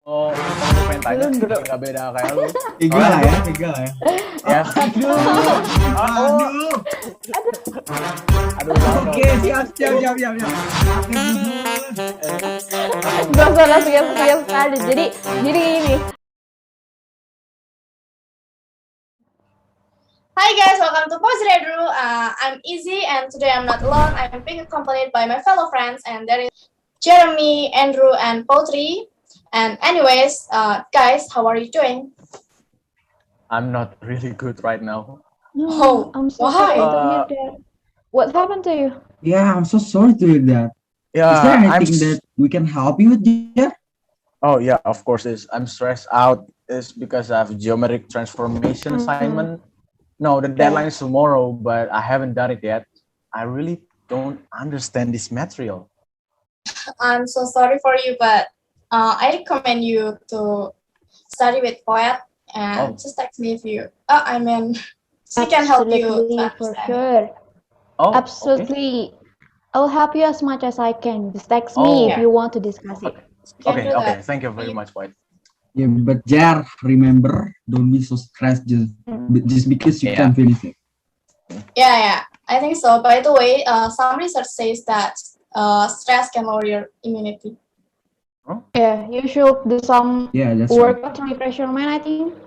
Oh, kamu pengen tanya? Belum, bro. Nggak beda kayak lu. Tiga lah ya. Ya. Aduh. Aduh, jangan Oke, dong. siap. Gak usah siap sekali. Jadi ini. Hi guys, welcome to Pause Redru. I'm Izzy and today I'm not alone. I'm being accompanied by my fellow friends and there is Jeremy, Andrew, and Potri. And anyways, guys, how are you doing? I'm not really good right now. Oh, I'm so why? sorry to hear that. What happened to you? Yeah, I'm so sorry to hear that. Yeah, Is there anything that we can help you with, Jer? Oh yeah, of course. I'm stressed out. It's because I have geometric transformation assignment. No, the deadline is tomorrow, but I haven't done it yet. I really don't understand this material. I'm so sorry for you, but I recommend you to study with Poet and just text me if you. She can help you. Absolutely, To for understand. sure. Oh, okay. Absolutely. I'll help you as much as I can. Just text Oh. me if you want to discuss it. You can Okay. do that. Thank you very much, White. Yeah, but Jer, remember, don't be so stressed just because you Yeah. can't finish it. Yeah, I think so. By the way, some research says that stress can lower your immunity. Yeah, you should do some Yeah, that's right. workout to refresh your mind, I think.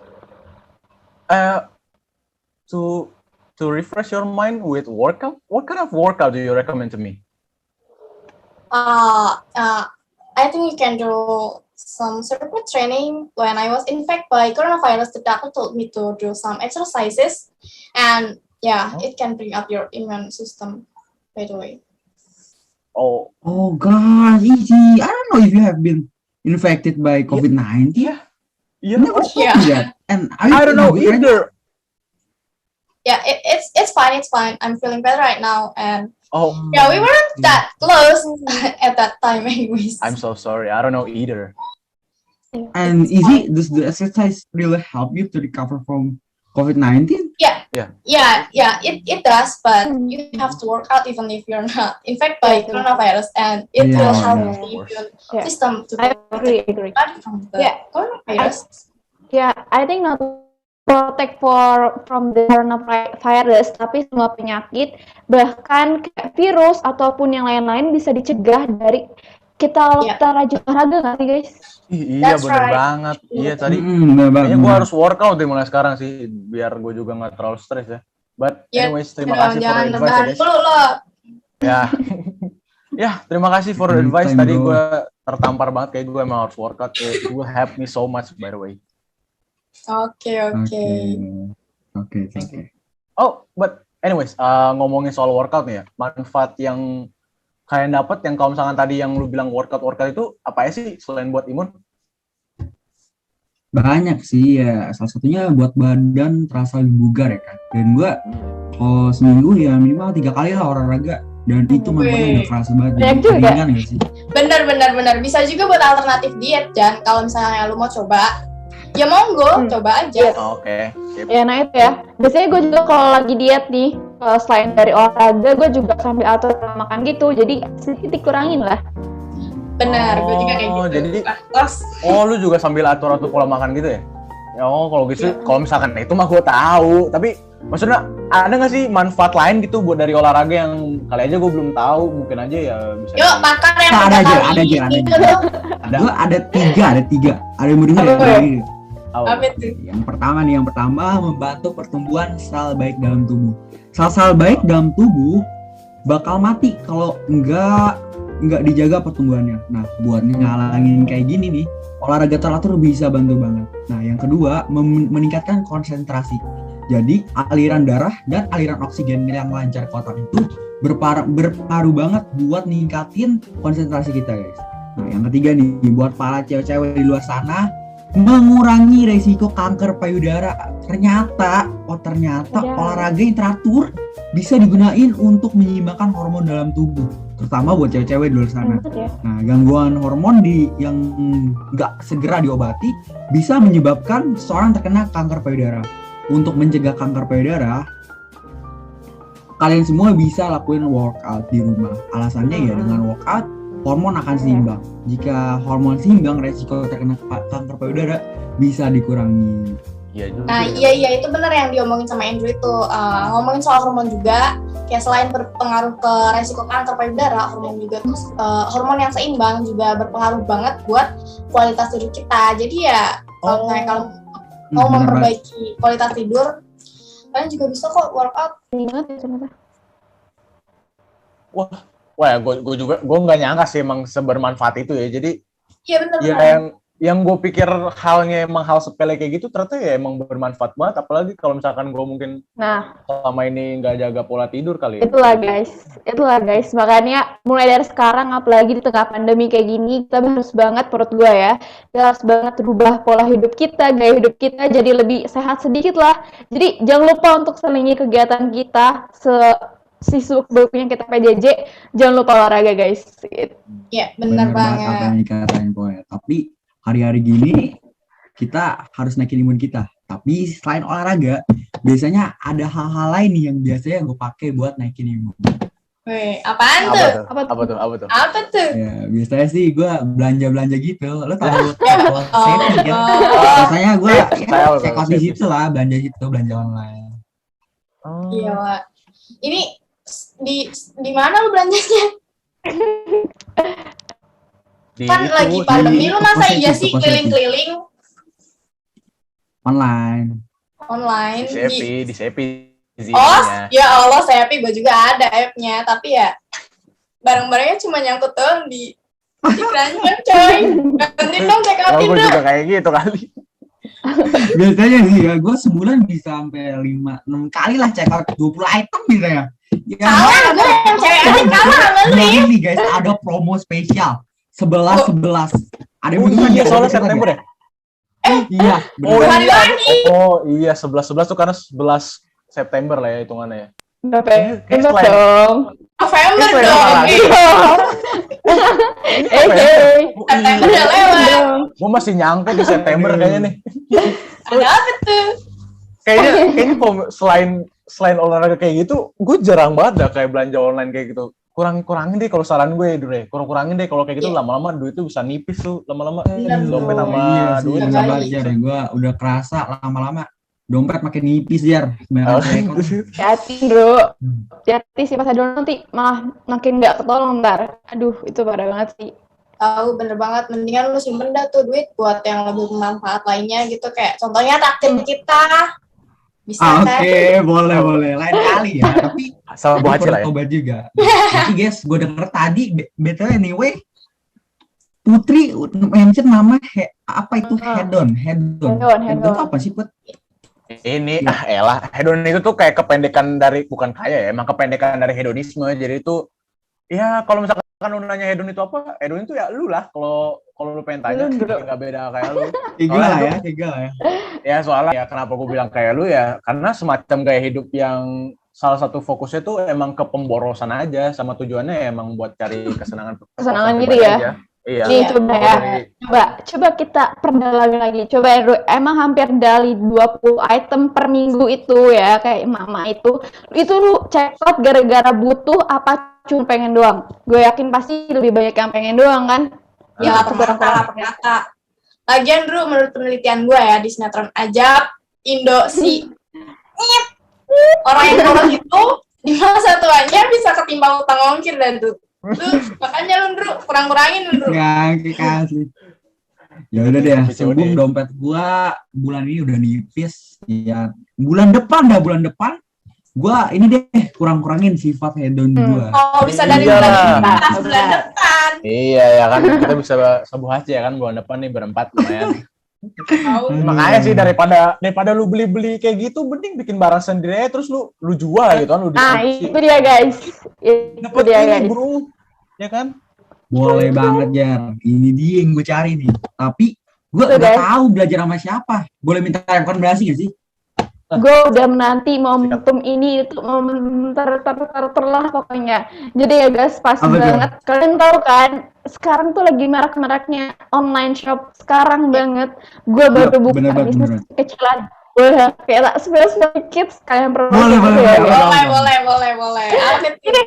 To refresh your mind with workout. What kind of workout do you recommend to me? I think you can do some circuit training. When I was infected by coronavirus, the doctor told me to do some exercises, and it can bring up your immune system. By the way, Oh, Oh gosh, easy. I don't know if you have been infected by COVID-19. yeah. Never told Yeah. me that. And I don't know feeling good right either. yeah, it's fine. It's fine. I'm feeling better right now, and Oh, yeah, we weren't that close at that time, anyways. I'm so sorry. I don't know either. And easy, does the exercise really help you to recover from COVID-19? It does, but Mm. you have to work out even if you're not infected by Yeah. coronavirus, and it Yeah, will help yeah, of the course. immune Yeah. system to I protect agree. your body from the Yeah. coronavirus. Yeah, I think not protect from the coronavirus, tapi semua penyakit, bahkan kayak virus ataupun yang lain-lain bisa dicegah dari kita rajin olahraga nggak sih guys? Iya, That's bener right. banget. Iya, tadi Benar kayaknya gue banget. harus workout deh mulai sekarang sih, biar gue juga nggak terlalu stres ya. But Ya, anyways, terima kasih for jangan the advice ya rebahan guys. dulu loh. Ya, ya terima kasih for the advice. Anytime, Tadi bro. gue tertampar banget, kayak gue emang harus workout. It will help me so much by the way. Oke. Oke, thank you. Oh, but anyways, ngomongin soal workout nih ya, manfaat yang kalian dapat yang kalau misalkan tadi yang lu bilang workout itu apa ya sih selain buat imun? Banyak sih ya, salah satunya buat badan terasa lebih bugar ya kan. Dan gua kalau seminggu ya minimal 3 kali lah olahraga, dan itu manfaatnya udah kerasa banget. Banyak Jadi juga. ringan gak sih? Bener. Bisa juga buat alternatif diet, Jan. Kalau misalnya lu mau coba, ya monggo, coba aja. Oh, Oke. Sip. Ya, nah itu ya. Biasanya gue juga kalau lagi diet nih, selain dari olahraga, gue juga sambil atur pola makan gitu. Jadi sedikit dikurangin lah. Bener, gue juga kayak Oh, gitu. jadi- Terus, Oh, lu juga sambil atur-atur pola makan gitu ya? Ya, oh, kalau gitu, kalau misalkan itu mah gue tahu. Tapi maksudnya ada nggak sih manfaat lain gitu buat dari olahraga yang kali aja gue belum tahu? Mungkin aja ya bisa. yuk makan yang Nah, ada 3 aja, kali. ada aja. Gitu. Gua ada tiga. Ada yang mau denger ya? Apa? Ada ini. Apa itu? Yang pertama membantu pertumbuhan sel baik dalam tubuh. Sel-sel baik dalam tubuh bakal mati kalau enggak dijaga pertumbuhannya. Nah, buat ngalangin kayak gini nih, olahraga teratur bisa bantu banget. Nah, yang kedua meningkatkan konsentrasi. Jadi aliran darah dan aliran oksigen yang lancar ke otak itu berpengaruh banget buat ningkatin konsentrasi kita, guys. Nah, yang ketiga nih, buat para cewek-cewek di luar sana, mengurangi resiko kanker payudara. Ternyata olahraga yang teratur bisa digunain untuk menyeimbangkan hormon dalam tubuh, terutama buat cewek-cewek di luar sana. Ya. Nah, gangguan hormon yang nggak segera diobati bisa menyebabkan seorang terkena kanker payudara. Untuk mencegah kanker payudara, kalian semua bisa lakuin workout di rumah. Alasannya ya dengan workout hormon akan seimbang. Jika hormon seimbang, resiko terkena kanker payudara bisa dikurangi. Iya juga. Nah, iya itu benar yang diomongin sama Andrew itu. Ngomongin soal hormon juga, kayak selain berpengaruh ke resiko kanker payudara, hormon juga terus hormon yang seimbang juga berpengaruh banget buat kualitas tidur kita. Jadi ya kalau mau memperbaiki kualitas tidur, kalian juga bisa kok workout. Banget ya ternyata. Wah, gue nggak nyangka sih emang sebermanfaat itu ya. Jadi Iya benar. ya yang gue pikir halnya emang hal sepele kayak gitu ternyata ya emang bermanfaat banget. Apalagi kalau misalkan gue mungkin selama ini nggak jaga pola tidur kali. Itulah guys. Makanya mulai dari sekarang, apalagi di tengah pandemi kayak gini, kita harus banget, menurut gue ya, kita harus banget rubah pola hidup kita, gaya hidup kita jadi lebih sehat sedikit lah. Jadi jangan lupa untuk selingi kegiatan kita sibuk bukunya kita PJJ, jangan lupa olahraga guys. Iya benar banget. Apa yang dikatain Poet. Tapi hari-hari gini kita harus naikin imun kita. Tapi selain olahraga, biasanya ada hal-hal lain nih yang biasanya gue pakai buat naikin imun. Wih, apaan tuh? Apa tuh? Ya, biasanya sih gue belanja gitu. Lo tahu Shopee kan? Biasanya gue check out di situ lah, belanja online. Iya, Wak. Ini di mana lu belanjanya? Kan lagi pandemi, lu masa iya sih keliling-keliling? Online. Di Shopee. Oh, ya Allah, Shopee gue juga ada app-nya, tapi ya barang-barangnya cuma nyangkut doang di keranjang, coy. Ganti dong, check out gue juga kayak gitu kali. Biasanya sih ya, gue sebulan bisa sampai 5-6 kali lah check out 20 item gitu ya. Salah, gue yang cewek aja kalah sama lu. Ini guys, ada promo spesial 11. Ada yang iya, soalnya September ya? Iya. Hari lagi. Oh iya, 11 tuh karena 11 September lah ya hitungannya ya. November dong. November dong. September udah lewat. Gue masih nyangkut di September kayaknya nih. Ada apa tuh? Kayaknya kalau selain olahraga kayak gitu, gue jarang banget dah kayak belanja online kayak gitu. Kurangin deh kalau saran gue Dure. Kurangin deh kalau kayak gitu lama-lama duit tuh bisa nipis tuh lama-lama. Dompet sama duit bisa belajar ya. Gue udah kerasa lama-lama dompet makin nipis Jar. Hati bro. Hati sih pas ada nanti malah makin nggak ketolong ntar. Aduh itu parah banget sih. Tahu bener banget, mendingan lu simpen dah tuh duit buat yang lebih bermanfaat lainnya gitu, kayak contohnya traktir kita. Bisa Oke, boleh lain kali ya, tapi sama buat lah ya. Coba juga. Tapi guys, gue denger tadi betul anyway Putri mention nama apa itu hedon. Hedon itu apa sih, Put? Ini hedon itu tuh kayak kependekan dari, bukan kayak ya, emang kependekan dari hedonisme. Jadi itu ya kalau misalkan lu nanya hedon itu apa, hedon itu ya lu lah. Kalau lu pengen tanya, nggak beda kayak lu. Tiga lah ya. Ya soalnya ya kenapa gue bilang kayak lu ya, karena semacam gaya hidup yang salah satu fokusnya tuh emang ke pemborosan aja, sama tujuannya emang buat cari kesenangan gitu ya. Aja. Iya. Nih coba ya. Coba kita perdalami lagi. Coba Andrew, emang hampir dari 20 item per minggu itu ya, kayak mama itu lu check out gara-gara butuh apa cuma pengen doang? Gue yakin pasti lebih banyak yang pengen doang kan? Ya ternyata. Lagian Drew, menurut penelitian gue ya di sinetron Ajab Indo orang yang boros itu di masa tuanya bisa ketimbang utang ongkir dan tuh. Makanya lu Drew kurangin lu Drew. Enggak kasih. Ya udah deh, sebelum dompet gua bulan ini udah nipis. Ya bulan depan gua ini deh kurangin sifat hedon gua. Oh, bisa dari bulan depan. Iya ya kan, kita bisa sabu haji ya kan bulan depan nih berempat lumayan. Makanya sih daripada lu beli kayak gitu, mending bikin barang sendiri aja terus lu jual gitu kan, lu distribusi. Itu dia guys. Itu dia guys. Bro. Ya kan? Boleh banget Jar. Ini dia yang gue cari nih. Tapi gue udah tahu belajar sama siapa. Boleh minta rekomendasi gak sih? Gue udah menanti momentum ini, itu momen terlah pokoknya. Jadi ya guys, pas banget. Kalian tahu kan, sekarang tuh lagi marak-maraknya online shop. Sekarang banget. Gue baru buka bisnis kecilan. Boleh kayak spill kids kalian perlu. Boleh. Ini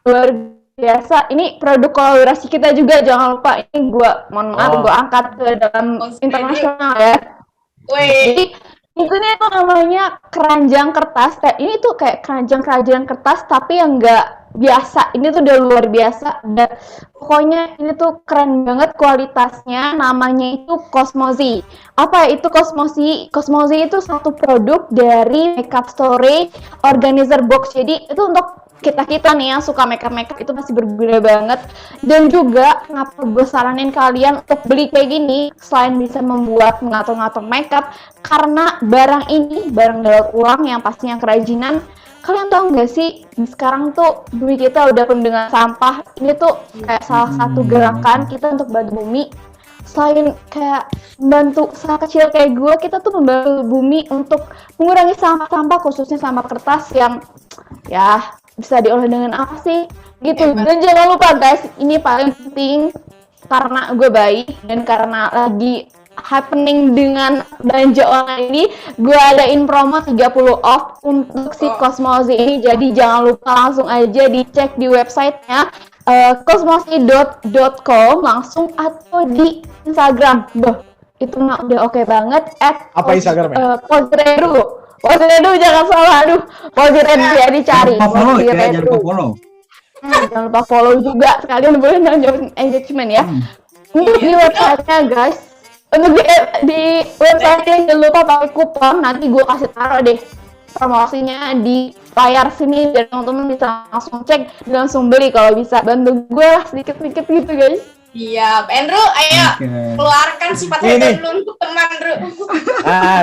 luar biasa. Ini produk kolaborasi kita juga, jangan lupa. Ini mohon maaf, gue angkat ke dalam internasional ya. Jadi ini tuh namanya keranjang kertas. Ini tuh kayak keranjang kertas tapi yang enggak biasa. Ini tuh udah luar biasa. Dan pokoknya ini tuh keren banget kualitasnya. Namanya itu Cosmozi. Apa itu Cosmozi? Cosmozi itu satu produk dari Makeup Story Organizer Box. Jadi itu untuk kita nih yang suka makeup itu pasti berguna banget. Dan juga kenapa gue saranin kalian untuk beli kayak gini selain bisa membuat mengatur-ngatur makeup, karena barang ini barang daur ulang yang pastinya kerajinan. Kalian tahu nggak sih sekarang tuh bumi kita udah penuh dengan sampah. Ini tuh kayak salah satu gerakan kita untuk bantu bumi. Selain kayak membantu usaha kecil kayak gue, kita tuh membantu bumi untuk mengurangi sampah-sampah, khususnya sampah kertas yang ya bisa diolah dengan apa sih gitu. Dan jangan lupa guys, ini paling penting karena gue baik dan karena lagi happening dengan belanja online ini, gue adain promo 30 off untuk si Cosmozi ini. Jadi jangan lupa langsung aja dicek di websitenya cosmozi.com langsung, atau di Instagram. Itu udah oke banget Apa Instagramnya? Poziredu jangan salah, Poziredu ya dicari. Jangan lupa follow. Jangan lupa follow juga, sekalian boleh nonton engagement ya. Untuk di websitenya guys, untuk di websitenya jangan lupa pakai kupon, nanti gue kasih taruh deh promosinya di layar sini, dan teman-teman bisa langsung cek dan langsung beli kalau bisa. Bantu gue lah sedikit-sedikit gitu guys. Iya, Andrew, ayo keluarkan sifat hedon lu untuk teman, Andrew.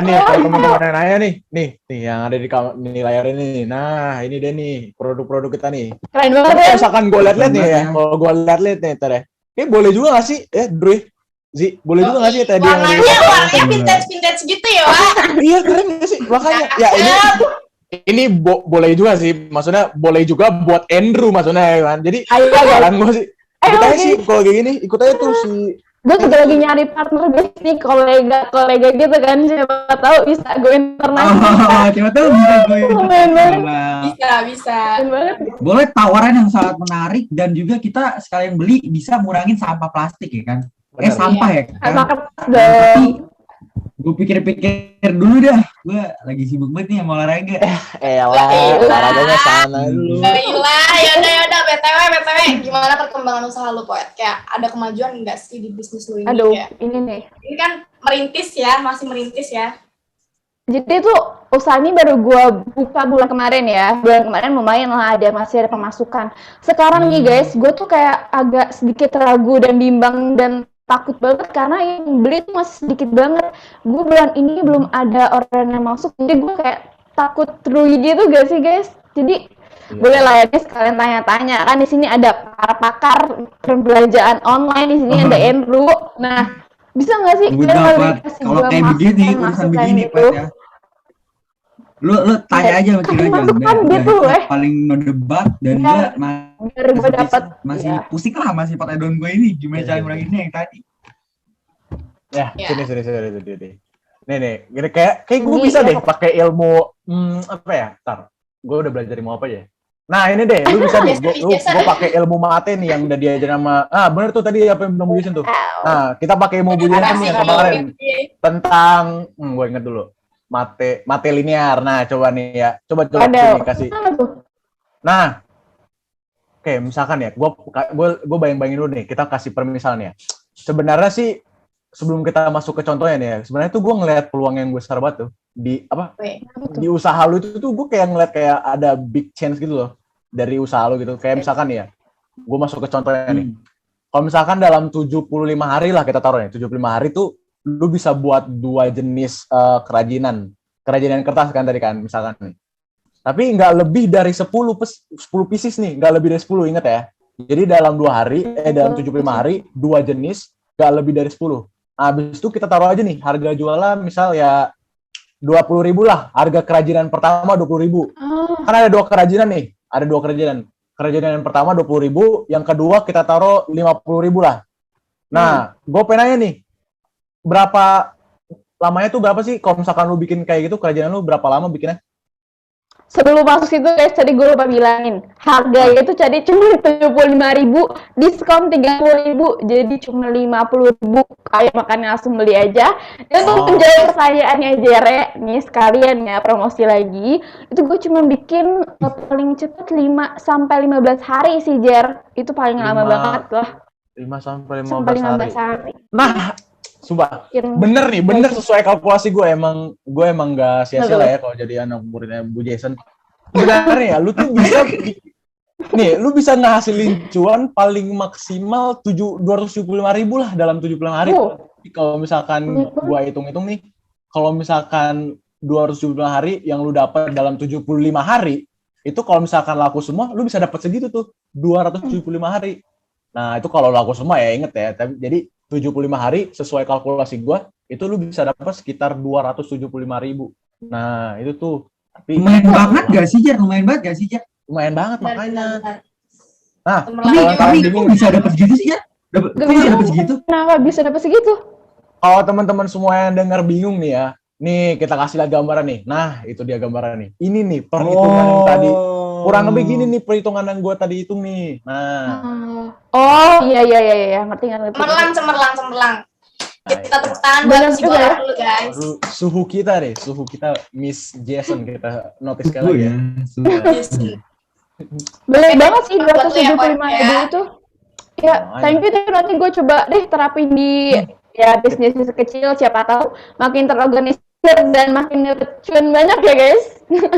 Nih kalau teman-teman yang nanya nih yang ada di layar ini nih. Nah, ini deh nih produk-produk kita nih. Keren banget ya. Misalkan gue liat-liat nih ya, kalau gue liat-liat nih ntar ya. Boleh juga nggak sih, Drew? Boleh juga nggak sih tadi yang warnanya vintage gitu ya, Wak? Iya keren nggak sih, makanya ya ini boleh juga sih, maksudnya boleh juga buat Andrew maksudnya ya kan. Jadi saran gue sih. Ikut aja sih, kalau kayak gini, ikut aja tuh si. Gue juga lagi nyari partner guys nih, kolega gitu kan, siapa tahu bisa gue internasional. Siapa tahu bisa gue internasional. Bisa. Boleh tawaran yang sangat menarik, dan juga kita sekalian beli bisa ngurangin sampah plastik ya kan? Sampah ya kan? Sampah kertas dong. Gue pikir-pikir dulu dah, gue lagi sibuk banget nih sama olahraga. Olahraganya sana dulu. Yaudah, BTW, gimana perkembangan usaha lu, Poet? Kayak ada kemajuan nggak sih di bisnis lu ini? Aduh, ya? ini nih. Ini kan masih merintis ya. Jadi tuh usaha ini baru gue buka bulan kemarin ya. Bulan kemarin lumayan lah, masih ada pemasukan. Sekarang nih guys, gue tuh kayak agak sedikit ragu dan bimbang dan takut banget karena yang beli tuh masih sedikit banget. Gue bulan ini belum ada orderan yang masuk, jadi gue kayak takut rugi gitu gak sih guys? Jadi boleh lah ya sekalian tanya-tanya, kan di sini ada para pakar perbelanjaan online, di sini ada Andrew. Nah, bisa nggak sih kalau kayak begini urusan begini Pak ya? Lu tanya aja sama kita aja. Paling no debat dan gue masih pusing lah masih pakai daun gue ini, gimana cara nguranginnya yang tadi. Sini. Nih, kayak gue bisa deh pakai ilmu apa ya? Gue udah belajar ilmu apa ya? Nah ini deh, lu bisa nih, gue pakai ilmu mate nih yang udah diajarin sama, bener tuh tadi apa yang belum bujusin tuh. Nah kita pakai ilmu bujusin nih yang kemarin tentang, gue inget dulu, mate linear. Nah coba nih ya, coba sini kasih. Nah, oke, misalkan ya, gue bayang-bayangin dulu nih, kita kasih permisalan ya. Sebenarnya sih sebelum kita masuk ke contohnya nih ya, sebenarnya tuh gue ngeliat peluang yang gue besar banget tuh di di usaha lu itu tuh gue kayak ngeliat kayak ada big chance gitu loh dari usaha lu gitu. Kayak misalkan nih ya, gue masuk ke contohnya nih. Kalau misalkan dalam 75 hari lah kita taruh nih, 75 hari tuh lu bisa buat 2 jenis kerajinan kertas kan tadi kan misalkan nih. Tapi nggak lebih dari 10 pieces nih, nggak lebih dari 10, ingat ya. Jadi dalam 2 hari, dalam 75 hari 2 jenis, nggak lebih dari 10. Habis itu kita taruh aja nih harga jualan misal ya 20.000 lah, harga kerajinan pertama 20.000. Kan ada 2 kerajinan nih, ada 2 kerajinan. Kerajinan yang pertama 20.000, yang kedua kita taruh 50.000 lah. Nah, gue pengen nanya nih, berapa lamanya tuh berapa sih? Kalau misalkan lu bikin kayak gitu, kerajinan lu berapa lama bikinnya? sebelum masuk situ guys, tadi gue lupa bilangin harganya itu jadi cuma 75.000, diskon 30.000, jadi cuma 50.000. Kayak makanya langsung beli aja. Dan untuk menjawab pertanyaannya Jere nih sekalian ya promosi lagi, itu gue cuma bikin paling cepet 5 sampai 15 hari sih Jer, itu paling lama banget lah. 5 sampai 15 Sampai 15 hari. hari. Nah, sumpah, bener nih, bener sesuai kalkulasi gue emang nggak sia-sia lah ya kalau jadi anak muridnya Bu Jason. Sebenarnya ya, lu tuh bisa nih, lu bisa ngehasilin cuan paling maksimal 275.000 lah dalam 75 hari. Kalau misalkan gua hitung-hitung nih, kalau misalkan 275 hari yang lu dapat dalam 75 hari, itu kalau misalkan laku semua, lu bisa dapat segitu tuh, 275 hari. Nah, itu kalau laku semua ya inget ya, tapi jadi 75 hari sesuai kalkulasi gua, itu lu bisa dapat sekitar 275.000. Nah, itu tuh. Tapi lumayan banget gak sih, Jar? Lumayan banget makanya. Nah, Tapi kok bisa dapat segitu sih, Jar? Bisa dapat segitu? Kenapa bisa dapat segitu? Kalau teman-teman semua yang dengar bingung nih ya, nih kita kasih lihat gambaran nih. Nah, itu dia gambaran nih. Ini nih perhitungan yang tadi. Kurang lebih gini nih perhitungan yang gue tadi hitung nih. Nah. Oh, iya, ngerti. Cemerlang. Kita tepuk tangan buat si Bora dulu guys. Suhu kita Miss Jason kita notice sekali lagi ya. Boleh banget sih 275.000 itu. Ya, thank you nanti gue coba deh terapin di ya bisnis kecil, siapa tahu makin terorganisir dan makin tercun banyak ya guys.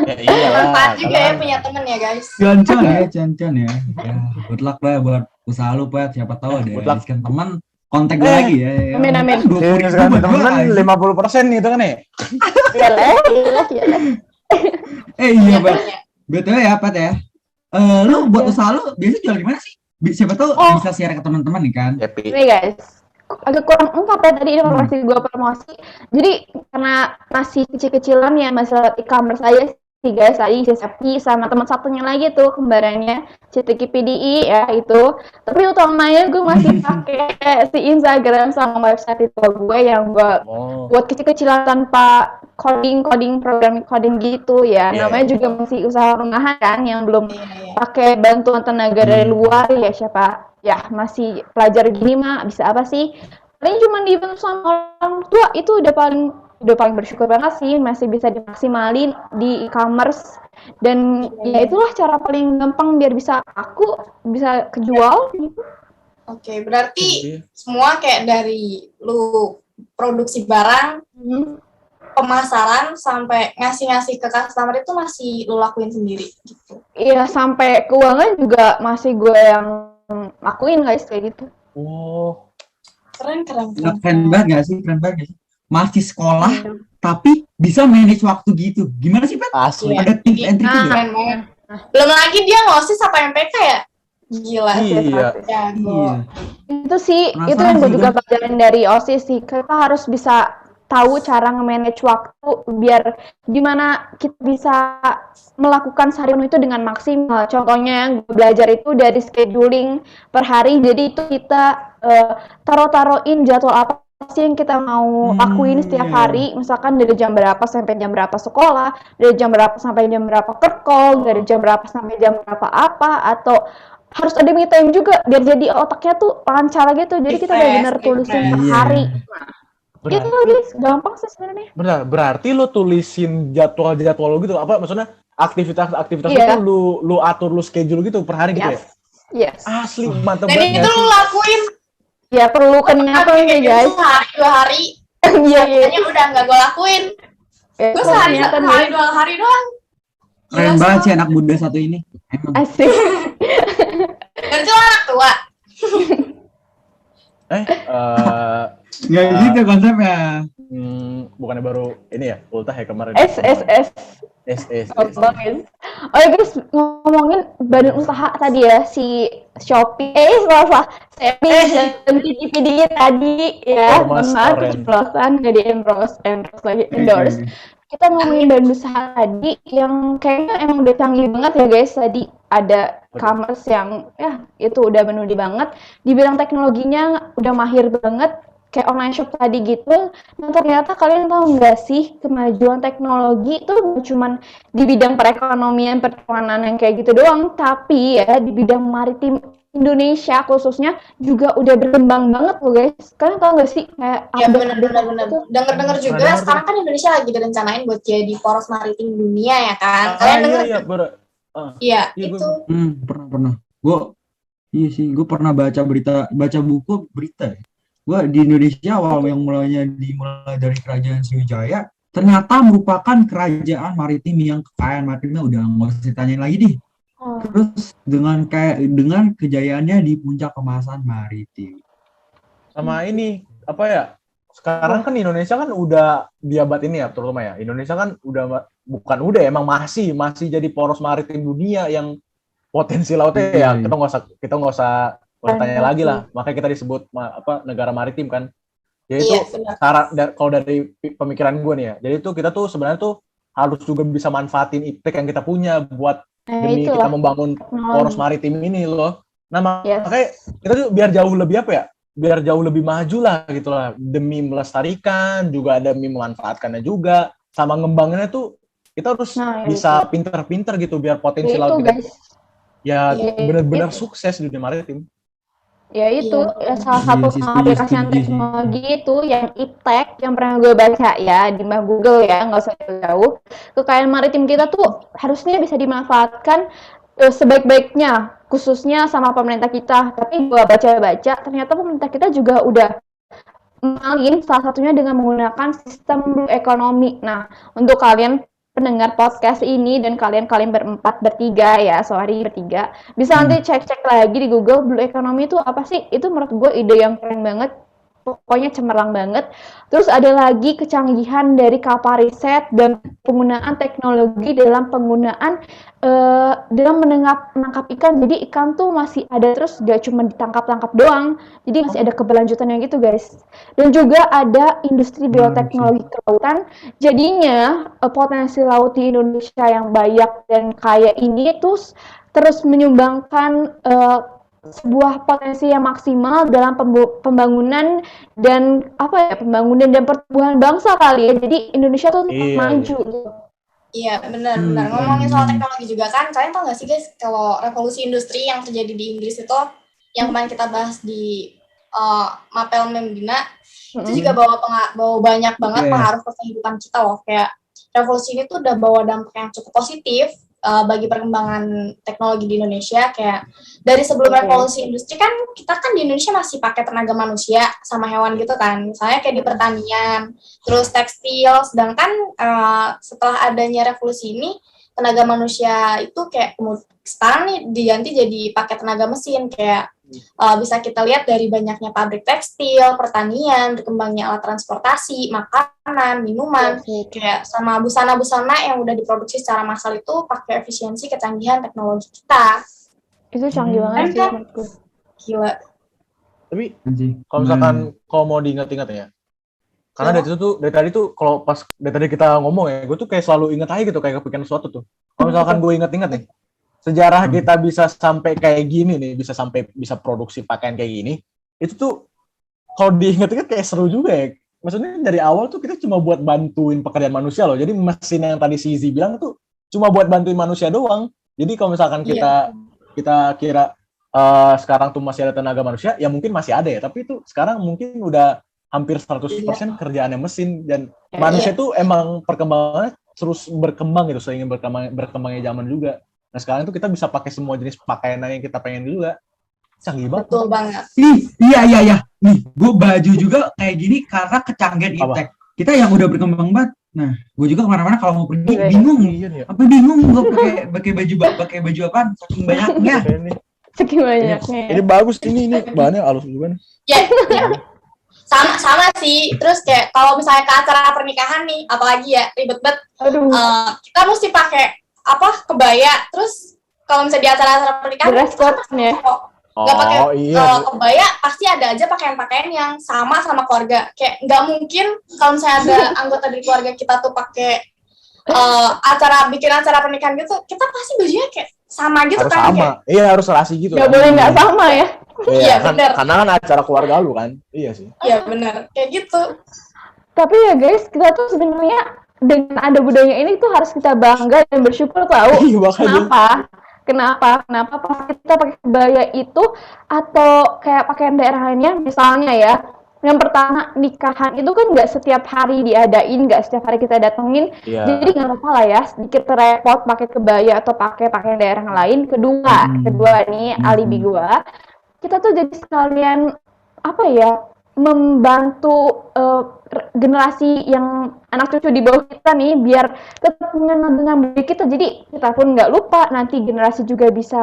Ya iyalah. Manfaat juga ya punya temen ya guys. Cuan ya. Ya, good luck lah buat usaha lu, Pat. Siapa tahu ada diskan teman. Kontak gue lagi ya. Amin. Sekarang teman-teman 50% gitu kan ya? Iyalah. Iya, Pat. Betul ya, Pat ya. Lu buat usaha lu biasa jual di mana sih? Siapa tahu bisa share ke teman-teman nih kan. Nih guys, agak kurang ungkap ya tadi informasi gue promosi. Jadi karena masih kecil-kecilan ya masalah e-commerce saya sih guys, tadi si Septi sama teman satunya lagi tuh kembarannya CTK PDI ya itu. Tapi utamanya gue masih pakai si Instagram sama website itu gue yang gue buat kecil-kecilan tanpa coding programming coding gitu ya. Namanya juga masih usaha rumahan kan yang belum pakai bantuan tenaga dari luar ya siapa ya masih pelajar gini mah bisa apa sih? Paling cuma dibantu sama orang tua itu udah paling bersyukur banget sih masih bisa dimaksimalin di e-commerce dan ya itulah cara paling gampang biar bisa aku bisa kejual gitu. Oke, berarti semua kayak dari lu produksi barang, pemasaran sampai ngasih ke customer itu masih lu lakuin sendiri gitu. Iya, sampai keuangan juga masih gue yang lakuin guys kayak gitu. Keren. Keren banget gak sih? Masih sekolah tapi bisa manage waktu gitu. Gimana sih, Pat? Asli. Ada tips and trick juga. Keren banget. Belum lagi dia ngosis apa MPK ya? Gila sih. Iya. Itu sih, itu yang gue juga pelajarin dari OSIS sih. Kita harus bisa tahu cara nge-manage waktu biar gimana kita bisa melakukan seharian itu dengan maksimal. Contohnya yang gue belajar itu dari scheduling per hari. Jadi itu kita taruhin jadwal apa sih yang kita mau lakuin setiap hari, misalkan dari jam berapa sampai jam berapa sekolah, dari jam berapa sampai jam berapa kerkol, dari jam berapa sampai jam berapa apa, atau harus ada me time juga biar jadi otaknya tuh lancar gitu. Jadi kita benar-benar tulisin per hari. Itu guys, gampang sih sebenarnya. Benar, berarti lu tulisin jadwal lo gitu, apa maksudnya aktivitas itu lu atur, lu schedule gitu per hari gitu ya? Yes. Asli mantap banget. Dan itu lu lakuin. Ya perlu kenapa nih guys? Sehari 2 hari. Iya. Udah nggak gue lakuin. Gue sehari 2 hari doang. Keren banget sih anak muda satu ini. Emang. Asik. Berarti lo anak tua. Nggak gitu konsepnya. Bukannya baru ini ya ultah ya kemarin. SSS. Oh ya guys, ngomongin badan usaha tadi ya si Shopee, Shopee dan PDI tadi ya, maaf keceplosan nggak di endorse lagi endorse. Kita ngomongin badan usaha tadi yang kayaknya emang udah canggih banget ya guys. Tadi ada e-commerce yang ya itu udah menudi banget, dibilang teknologinya udah mahir banget. kayak online shop tadi gitu. Nah ternyata kalian tahu nggak sih kemajuan teknologi itu nggak cuman di bidang perekonomian, pertahanan yang kayak gitu doang, tapi ya di bidang maritim Indonesia khususnya juga udah berkembang banget loh guys. Kalian tahu nggak sih kayak Ya update benar-benar. itu? Dengar-dengar Pernah juga dengar tuh. sekarang kan Indonesia lagi direncanain buat jadi poros maritim dunia ya kan. Ah Kalian iya dengar? iya Iya, iya gue itu. Pernah. Iya sih, gue pernah baca buku berita. Gue di Indonesia awal yang dimulai dari kerajaan Sriwijaya, ternyata merupakan kerajaan maritim yang kekayaan maritimnya udah nggak usah ditanyain lagi deh. Oh, Terus dengan kejayaannya di puncak kemasan maritim. sama ini apa ya? Sekarang kan Indonesia kan udah di abad ini ya, terutama ya. Indonesia kan bukan udah emang masih jadi poros maritim dunia yang potensi lautnya ya Iya. kita nggak usah tanya lagi lah. Makanya kita disebut negara maritim kan. Jadi itu Iya, benar. kalau dari pemikiran gue nih ya. Jadi itu kita tuh sebenarnya tuh harus juga bisa manfaatin iptek yang kita punya buat demi kita itulah membangun poros teknologi. maritim ini loh. Nah Yes. makanya kita tuh biar jauh lebih apa ya? Biar jauh lebih maju lah gitu lah, demi melestarikan juga demi memanfaatkannya juga sama ngembanginnya tuh kita harus Nah, bisa pinter-pinter gitu biar ya potensi itu laut kita guys. ya Iya, benar-benar itu. sukses di dunia maritim. Ya itu Iya. salah satu Iya sih, pengaplikasian setuju sih. teknologi itu yang iptek yang pernah gue baca ya di Google ya, nggak usah jauh. Kekayaan maritim kita tuh harusnya bisa dimanfaatkan sebaik-baiknya, khususnya sama pemerintah kita. Tapi gue baca-baca ternyata pemerintah kita juga udah ngenalin salah satunya dengan menggunakan sistem blue economy. Nah, untuk kalian pendengar podcast ini dan kalian bertiga ya, bertiga, bisa nanti cek-cek lagi di Google blue economy itu apa sih? Itu menurut gue ide yang keren banget. Pokoknya cemerlang banget. Terus ada lagi kecanggihan dari kapal riset dan penggunaan teknologi dalam penggunaan dalam menangkap ikan. Jadi ikan tuh masih ada terus, gak cuma ditangkap-tangkap doang. Jadi masih ada keberlanjutannya gitu guys. Dan juga ada industri bioteknologi kelautan. Jadinya potensi laut di Indonesia yang banyak dan kaya ini terus menyumbangkan sebuah potensi yang maksimal dalam pembangunan dan pembangunan dan pertumbuhan bangsa kali ya. Jadi Indonesia tuh tetap maju. Iya, benar-benar. Ngomongin soal teknologi juga kan, kalian tau gak sih guys, kalau revolusi industri yang terjadi di Inggris itu, yang kemarin kita bahas di Mapel Membina, itu juga bawa banyak banget pengaruh ke kehidupan kita loh. Kayak revolusi ini tuh udah bawa dampak yang cukup positif bagi perkembangan teknologi di Indonesia. Kayak dari sebelum revolusi industri kan, kita kan di Indonesia masih pakai tenaga manusia sama hewan gitu kan. Misalnya kayak di pertanian, terus tekstil. Sedangkan setelah adanya revolusi ini, tenaga manusia itu kayak sekarang nih diganti jadi pakai tenaga mesin. Kayak bisa kita lihat dari banyaknya pabrik tekstil, pertanian, berkembangnya alat transportasi, makanan, minuman, kayak sama busana-busana yang udah diproduksi secara massal itu pakai efisiensi kecanggihan teknologi kita. Itu canggih banget sih menurutku. Gila. Tapi kalau misalkan kalau mau diingat-ingat ya, karena dari tadi tuh kalau pas dari tadi kita ngomong ya, gue tuh kayak selalu inget aja gitu, kayak kepikiran sesuatu tuh. Kalau misalkan gue inget-inget nih, sejarah kita bisa sampai kayak gini nih, bisa produksi pakaian kayak gini, itu tuh kalau diinget-inget kayak seru juga ya. Maksudnya dari awal tuh kita cuma buat bantuin pekerjaan manusia loh. Jadi mesin yang tadi si Izzy bilang tuh cuma buat bantuin manusia doang. Jadi kalau misalkan kita kira sekarang tuh masih ada tenaga manusia, ya mungkin masih ada ya. Tapi itu sekarang mungkin udah hampir 100% kerjaannya mesin, dan manusia tuh emang perkembangannya terus berkembang gitu, seiring berkembangnya zaman juga. Nah sekarang tuh kita bisa pakai semua jenis pakaian yang kita pengen juga. Canggih banget. Betul banget. Iya. Nih, gue baju juga kayak gini karena kecanggihan iptek. Kita yang udah berkembang banget. Nah, gue juga kemana-mana kalau mau pergi bingung. Apa bingung gue pakai baju apaan? Saking banyaknya. Saking banyaknya. Ini bagus ini bahannya halus juga nih. Ya. Sama sih. Terus kayak kalau misalnya ke acara pernikahan nih, apalagi ya ribet banget. Kita mesti pakai kebaya. Terus kalau misalnya di acara-acara pernikahan nggak pakai kebaya, pasti ada aja pakaian-pakaian yang sama keluarga. Kayak nggak mungkin kalau misalnya ada anggota dari keluarga kita tuh pakai bikin acara pernikahan gitu, kita pasti bajunya kayak sama gitu harus kan. Sama. Iya, harus serasi gitu. Nggak boleh nggak sama ya. Iya, kan, benar. karena kan acara keluarga lu kan. Iya sih. Iya benar, kayak gitu. Tapi ya guys, kita tuh sebenarnya dengan ada budaya ini tuh harus kita bangga dan bersyukur tahu. Iya, makanya. Kenapa pas kita pakai kebaya itu atau kayak pakaian daerah lainnya, misalnya ya, yang pertama nikahan itu kan nggak setiap hari diadain, nggak setiap hari kita datengin, Iya. jadi nggak apa-apa lah ya, sedikit repot pakai kebaya atau pakai pakaian daerah yang lain. Kedua nih alibi gua, kita tuh jadi sekalian apa ya, membantu generasi yang anak cucu di bawah kita nih biar tetap mengenal dengan budaya kita, jadi kita pun nggak lupa, nanti generasi juga bisa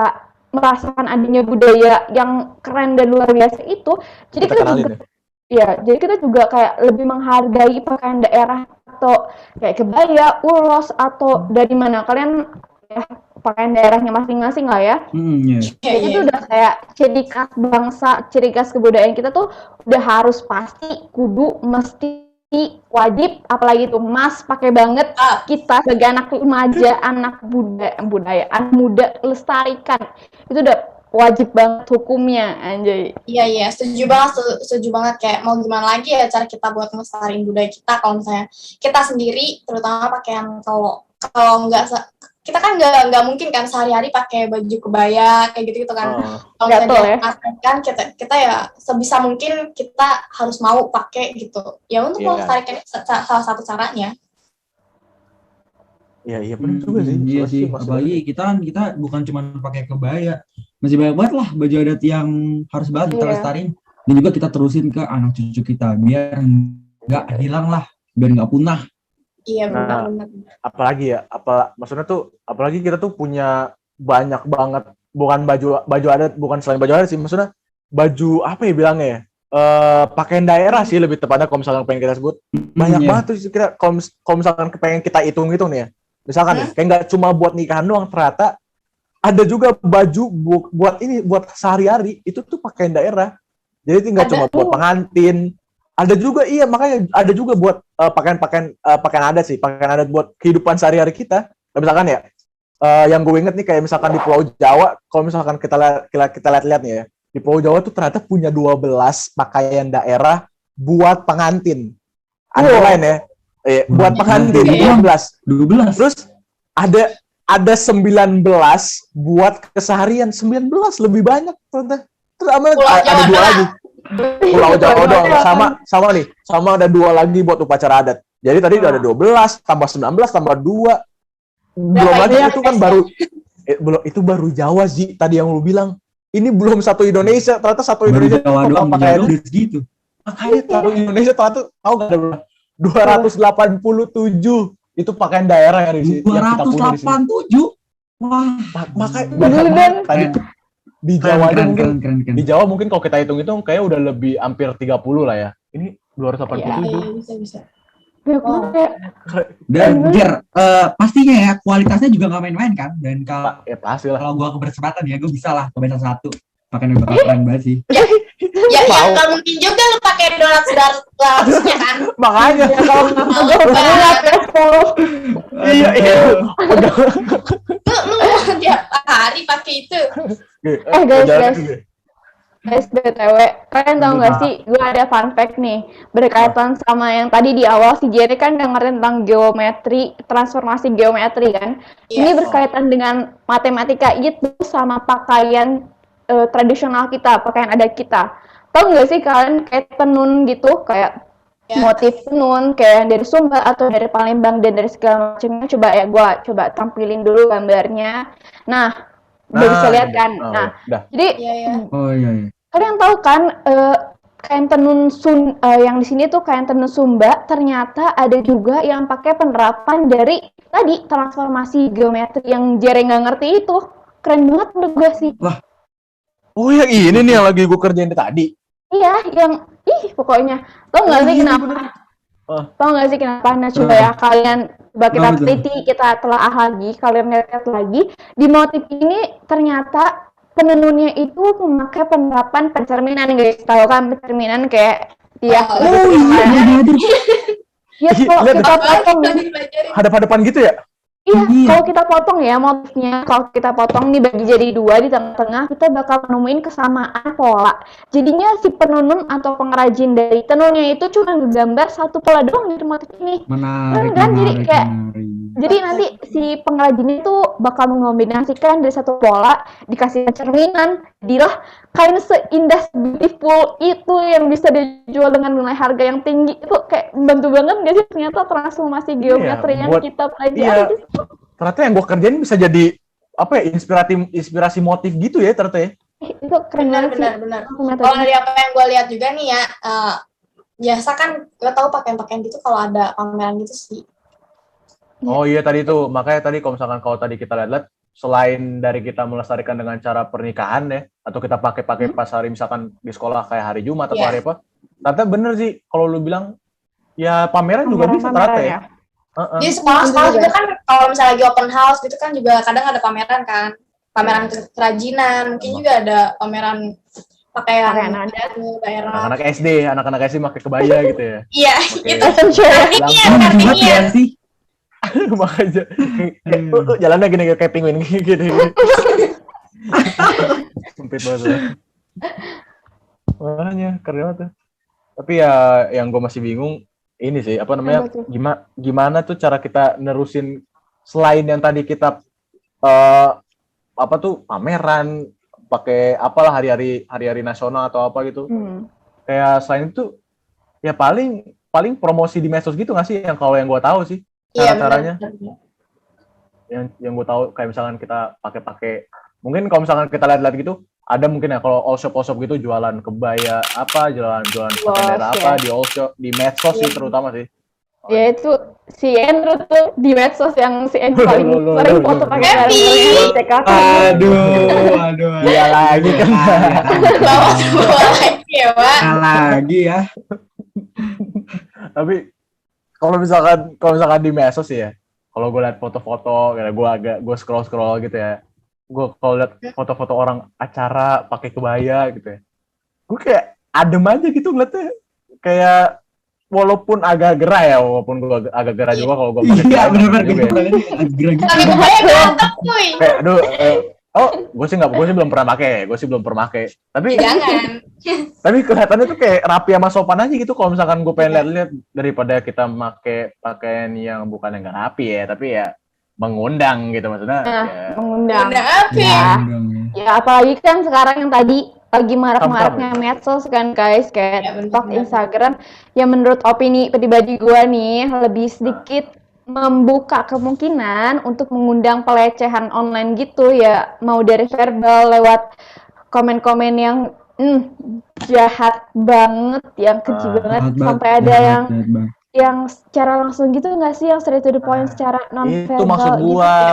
merasakan adanya budaya yang keren dan luar biasa itu. Jadi Kita kita kenalin juga ya. jadi kita juga kayak lebih menghargai pakaian daerah atau kayak kebaya, ulos atau dari mana kalian ya, pakaian daerahnya masing-masing lah ya. Iya. Kayak itu udah kayak ciri khas bangsa, ciri khas kebudayaan kita tuh udah harus pasti, kudu, mesti, wajib, apalagi tuh mas pakai banget. Kita sebagai anak remaja, anak anak muda lestarikan. Itu udah wajib banget hukumnya, anjay. Iya, setuju banget kayak mau gimana lagi ya cara kita buat ngelestariin budaya kita kalau misalnya kita sendiri terutama pakaian kalau nggak kita kan nggak mungkin kan sehari-hari pakai baju kebaya kayak gitu kan. Kalau misalnya kan kita ya sebisa mungkin kita harus mau pakai gitu. Ya untuk melestarikan salah satu caranya. Iya benar juga sih. Iya sih, apalagi kita bukan cuma pakai kebaya, masih banyak banget lah baju adat yang harus banget kita lestariin. Dan juga kita terusin ke anak cucu kita biar nggak hilang lah, biar nggak punah. Iya benar. Apalagi ya, apalagi kita tuh punya banyak banget, bukan baju adat, bukan selain baju adat sih, maksudnya baju apa ya bilangnya ya, pakaian daerah sih lebih tepatnya kalau misalkan pengen kita sebut. Banyak banget tuh kita kalau misalkan pengen kita hitung nih ya, misalkan nih, kayak nggak cuma buat nikahan doang, ternyata ada juga baju buat sehari-hari itu tuh pakaian daerah. Jadi tinggal cuma buat pengantin. Ada juga makanya ada juga buat pakaian adat sih, pakaian adat buat kehidupan sehari-hari kita. Misalkan ya, yang gue inget nih kayak misalkan di Pulau Jawa, kalau misalkan kita lihat nih ya, di Pulau Jawa tuh ternyata punya 12 pakaian daerah buat pengantin. Antara lain ya, buat pengantin 12. Terus ada 19 buat keseharian, 19 lebih banyak ternyata. Terus ada 2 lagi. Pulau Jawa doang sama ada 2 lagi buat upacara adat. Jadi tadi udah ada 12 tambah 19 tambah 2. Belum lagi itu kan baru itu baru Jawa sih tadi yang lu bilang. Ini belum satu Indonesia, ternyata satu Indonesia total pakaian segitu. Makanya satu Indonesia ternyata tahu enggak ada 287 itu pakaian daerah yang di sini. 287. Wah, makanya tadi di Jawa aja mungkin keren. Di Jawa mungkin kalau kita hitung-hitung kayak udah lebih hampir 30 lah ya. Ini 287. Iya, bisa. Dan pastinya ya kualitasnya juga nggak main-main kan. Dan pasti lah. Kalau gua keberkesempatan ya gua bisa lah coba satu pakai bakal keren banget sih. Ya kalau mungkin juga lu pakai 200-nya kan. Makanya kalau iya. Lu tiap hari pakai itu. Guys, BTW, kalian tahu nggak sih, gue ada fun fact nih, berkaitan sama yang tadi di awal, si Jerry kan denger tentang geometri, transformasi geometri kan. Ini berkaitan dengan matematika itu sama pakaian tradisional kita, pakaian adat kita. Tahu nggak sih kalian kayak tenun gitu, kayak motif tenun, kayak dari Sumba atau dari Palembang dan dari segala macamnya. Coba ya, gue coba tampilin dulu gambarnya. Nah, udah bisa lihat kan? Jadi kalian tahu kan kain tenun yang di sini tuh kain tenun Sumba, ternyata ada juga yang pakai penerapan dari tadi transformasi geometri yang Jere nggak ngerti itu. Keren banget menurut gue sih. Wah. Oh, yang ini nih yang lagi gue kerjain tadi. Iya, yang pokoknya. Tahu nggak sih kenapa? Tahu nggak sih kenapa? Nah, coba ya kalian coba kita teliti, kita telaah lagi, kalian lihat lagi di motif ini ternyata penenunnya itu memakai penerapan pencerminan, guys. Tahu kan pencerminan kayak dia kalau kita potong hadap-hadapan gitu ya? Iya, Iya. kalau kita potong ya motifnya, kalau kita potong nih bagi jadi 2 di tengah-tengah, kita bakal nemuin kesamaan pola. Jadinya si penenun atau pengrajin dari tenunnya itu cuma ngegambar satu pola doang di motif ini. Menarik, Kan jadi menarik, kayak menarik. jadi nanti si pengrajin itu bakal mengombinasikan dari satu pola dikasih cerminan, jadilah kain seindah beautiful itu yang bisa dijual dengan nilai harga yang tinggi. Itu kayak membantu banget nggak sih ternyata transformasi geometri yang buat- kita pelajari. Iya, ternyata yang gue kerjain bisa jadi apa ya, inspirasi motif gitu ya ternyata ya. Itu keren banget sih. Benar. Dokumentasi. Kalau dari apa yang gue lihat juga nih ya, biasa kan gue tahu pakaian-pakaian gitu kalau ada pameran gitu sih. Oh iya tadi itu, makanya tadi kalau misalkan kalau tadi kita lihat selain dari kita melestarikan dengan cara pernikahan ya, atau kita pakai pas hari misalkan di sekolah kayak hari Jumat atau Iya. hari apa, ternyata bener sih kalau lu bilang ya pameran juga bisa ternyata ya. Heeh. Di sekolah-sekolah juga kan kalau misalnya lagi open house gitu kan juga kadang ada pameran kan. Pameran kerajinan, mungkin juga ada pameran pakaian Pakaian adat. daerah. Anak-anak SD pakai kebaya gitu ya. Iya, Pakai itu langsung Buat artinya. ya sih. makanya jalannya gini kayak penguin gini. Sempit banget. Ya. Makanya keren banget tuh. Tapi ya yang gue masih bingung ini sih apa namanya Apa tuh? gimana tuh cara kita nerusin selain yang tadi kita apa tuh pameran pakai apalah hari-hari nasional atau apa gitu. Kayak selain itu ya paling promosi di medsos gitu nggak sih yang kalau yang gue tahu sih Iya, cara-caranya benar. yang gue tahu kayak misalkan kita pakai mungkin kalau misalkan kita lihat-lihat gitu ada mungkin ya kalau all shop gitu jualan kebaya apa jualan pakaian daerah apa di all shop di medsos sih terutama sih. Ya itu si Andrew tuh di medsos yang si Andrew paling Loh, sering loh, foto loh. pakai Happy! Aduh. Iya lagi kan. Bawa semua lagi ya, Pak. Lagi ya. Tapi kalau misalkan di medsos ya, kalau gue lihat foto-foto, kayak gue scroll gitu ya, gue kalau lihat foto-foto orang acara pakai kebaya gitu ya, gue kayak adem aja gitu ngeliatnya, kayak walaupun agak gerah ya, walaupun gue agak gerah juga kalau gue pakai Iya, kebaya benar-benar juga ya. gitu. Lagi kebaya ganteng, cuy. Kayak aduh, gue sih belum pernah pakai, tapi Jangan. tapi kelihatannya tuh kayak rapi sama sopan aja gitu kalau misalkan gue pengen lihat daripada kita pakai pakaian yang bukan yang nggak rapi ya tapi ya mengundang gitu maksudnya ya. Mengundang. Udah apa? Ya. Ya apalagi kan sekarang yang tadi lagi marak-maraknya medsos kan guys kayak Ya, bener, TikTok, bener. Instagram yang menurut opini pribadi gue nih lebih sedikit membuka kemungkinan untuk mengundang pelecehan online gitu ya mau dari verbal lewat komen-komen yang jahat banget yang keji banget sampai ada yang secara langsung gitu nggak sih yang straight to the point secara non verbal itu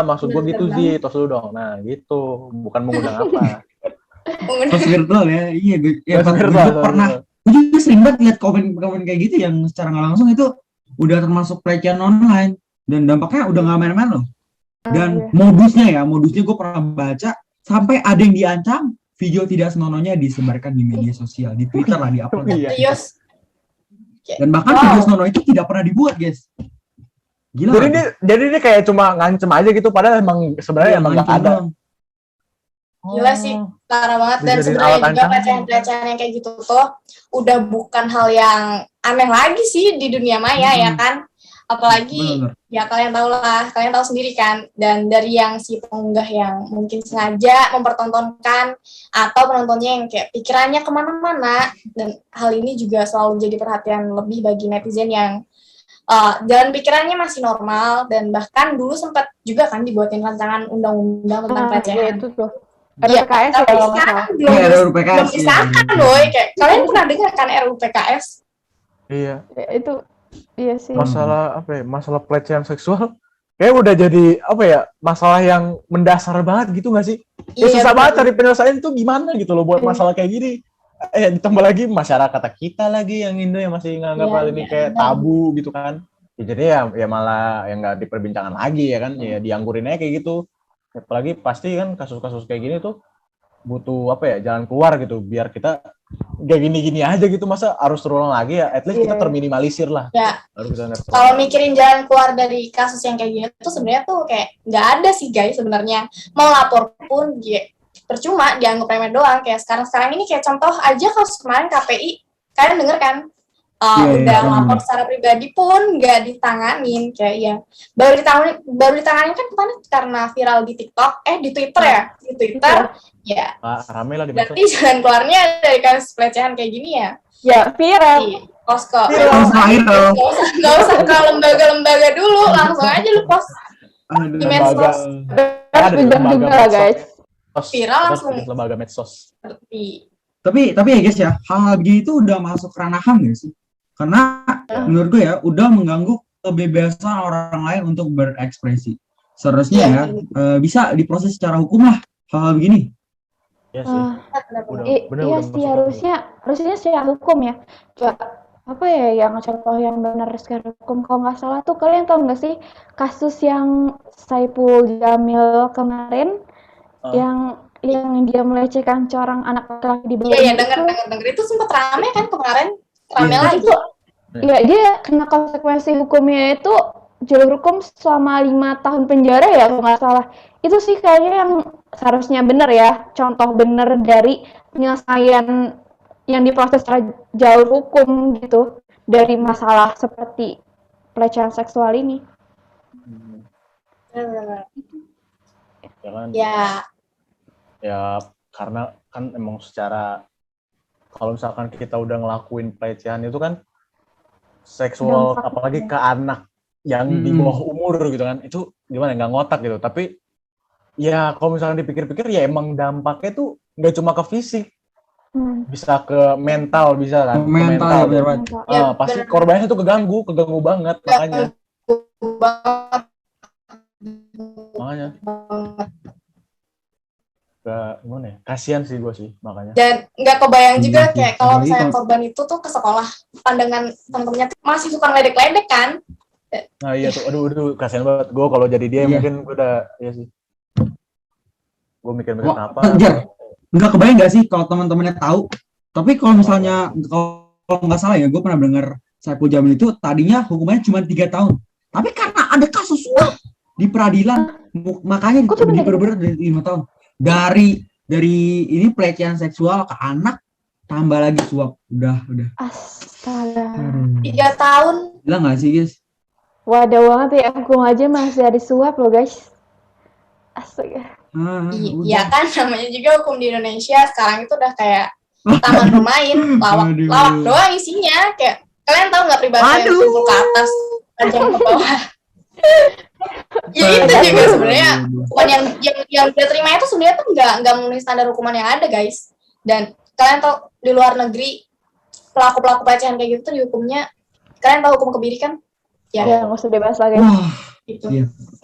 maksud gua gitu. gitu sih tos dulu dong nah gitu bukan mengundang apa Tos virtual ya, iya gue Tos virtual, pernah, gue juga sering banget lihat komen-komen kayak gitu yang secara nggak langsung itu udah termasuk pelecehan online dan dampaknya udah nggak main-main loh. Dan modusnya gue pernah baca sampai ada yang diancam video tidak senonohnya disebarkan di media sosial, di Twitter lah di-upload. Iya. Serius. Dan bahkan video senonoh itu tidak pernah dibuat, guys. Gila. jadi ini kayak cuma ngancem aja gitu padahal emang sebenarnya emang nggak ada. Gila sih, parah banget. Dan Dijadiin sebenarnya alat juga ancaman. pelecehan-pelecehan yang kayak gitu tuh udah bukan hal yang aneh lagi sih di dunia maya ya kan. Apalagi Bener. ya kalian tahu sendiri kan. Dan dari yang si pengunggah yang mungkin sengaja mempertontonkan atau penontonnya yang kayak pikirannya kemana-mana. Dan hal ini juga selalu jadi perhatian lebih bagi netizen yang jalan pikirannya masih normal dan bahkan dulu sempat juga kan dibuatin rancangan undang-undang tentang pelecehan. Itu tuh Iya, RPKS ya tapi kalau nggak sekarang salah. Iya, RUU PKS, belum iya. disahkan boy. Kayak kalian pernah dengar kan RUU PKS? Iya. Ya, itu iya sih. Masalah apa ya? Masalah pelecehan seksual kayak udah jadi apa ya? Masalah yang mendasar banget gitu nggak sih? Ya, susah banget cari penyelesaian tuh gimana gitu loh buat masalah kayak gini. Ditambah lagi masyarakat kita lagi yang Indo yang masih nganggap hal ini kayak tabu gitu kan. Ya, jadi ya malah yang nggak diperbincangkan lagi ya kan. Ya dianggurin aja kayak gitu. Apalagi pasti kan kasus-kasus kayak gini tuh butuh apa ya, jalan keluar gitu biar kita gak gini-gini aja gitu, masa harus terulang lagi ya, at least kita terminimalisir lah. Ya, Baru kita nggak kalau mikirin jalan keluar dari kasus yang kayak gini tuh sebenarnya tuh kayak nggak ada sih guys sebenarnya. Mau lapor pun percuma, dianggap remeh doang. Kayak sekarang ini kayak contoh aja kasus kemarin KPI, kalian denger kan? Udah lapor secara pribadi pun nggak ditanganin, kayak ya baru ditanganin kan kemarin karena viral di TikTok, di Twitter ya, di Twitter ya. Rame lah di Berarti jalan keluarnya dari kasus pelecehan kayak gini ya? Ya viral. Post ke Nggak usah ke lembaga-lembaga dulu, langsung aja lu post di medsos. Sudah juga guys. Viral langsung lembaga medsos. Tapi ya guys ya, hal-hal begini itu udah masuk ranah HAM ya sih? Karena menurut gue ya udah mengganggu kebebasan orang lain untuk berekspresi. Seharusnya bisa diproses secara hukum lah hal-hal begini. Iya sih. Iya sih, harusnya secara hukum ya. Apa ya yang contoh yang benar secara hukum, kalau nggak salah tuh kalian tahu nggak sih kasus yang Saipul Jamil kemarin yang dia melecehkan seorang anak laki-laki di bawah. Iya, dengar itu sempat rame kan kemarin, rame lagi. Iya, dia kena konsekuensi hukumnya itu jalur hukum selama 5 tahun penjara ya kalau nggak salah. Itu sih kayaknya yang seharusnya benar ya, contoh benar dari penyelesaian yang diproses secara jalur hukum gitu dari masalah seperti pelecehan seksual ini. Ya karena kan emang secara, kalau misalkan kita udah ngelakuin pelecehan itu kan seksual, apalagi ke anak yang di bawah umur gitu kan, itu gimana, nggak ngotak gitu. Tapi ya kalau misalkan dipikir-pikir ya emang dampaknya tuh nggak cuma ke fisik, bisa ke mental, bisa kan, mental. Pasti korbannya tuh keganggu banget, makanya gimana ya, kasihan sih gue sih makanya. Dan nggak kebayang juga kayak kalau misalnya korban itu tuh ke sekolah, pandangan teman-temannya masih suka ngeledek-ledek kan. Nah iya tuh, aduh kasihan banget gue kalau jadi dia. Mungkin gue udah, ya sih, gue mikir apa. Nggak kebayang nggak sih kalau teman-temannya tahu. Tapi kalau misalnya kalau nggak salah ya, gue pernah dengar Saipul Jamil itu tadinya hukumannya cuma 3 tahun, tapi karena ada kasus suap di peradilan makanya diperberat dari 5 tahun. Dari ini pelecehan seksual ke anak tambah lagi suap, udah. Astaga. 3 tahun. Gila nggak sih guys? Wadah banget ya, hukum aja masih ada suap loh guys. Astaga. Iya kan, namanya juga hukum di Indonesia sekarang itu udah kayak taman bermain, lawak doang isinya. Kayak kalian tahu nggak peribahasa yang tumpul ke atas, tajam ke bawah. Ya itu juga sebenarnya hukuman yang dia terima itu sebenarnya tuh nggak memenuhi standar hukuman yang ada guys. Dan kalian tahu di luar negeri pelaku pelecehan kayak gitu tuh dihukumnya, kalian tahu hukum kebiri kan? Ya nggak usah dibahas lagi. Gitu.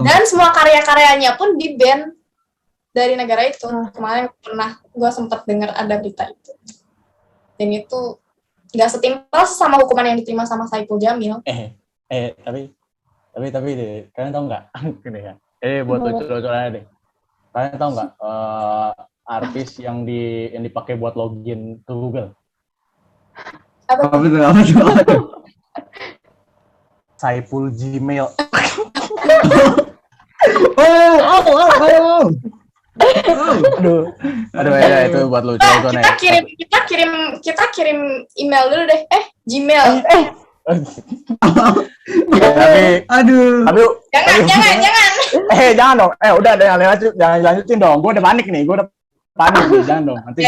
Dan semua karya-karyanya pun di ban dari negara itu. Kemarin pernah gue sempat dengar ada berita itu. Dan itu nggak setimpal sama hukuman yang diterima sama Saipul Jamil. Tapi deh, kalian tahu nggak? Gini ya. Buat lucu-lucuan deh. Kalian tahu nggak artis yang dipakai buat login ke Google? Apa itu? Saipul Gmail. Aduh ya, itu buat lucu-lucuan ya. Kita kirim email dulu deh. Gmail. Tapi jangan. Jangan dong. Udah jangan lanjutin dong. Gue udah panik nih. Jangan dong. Nanti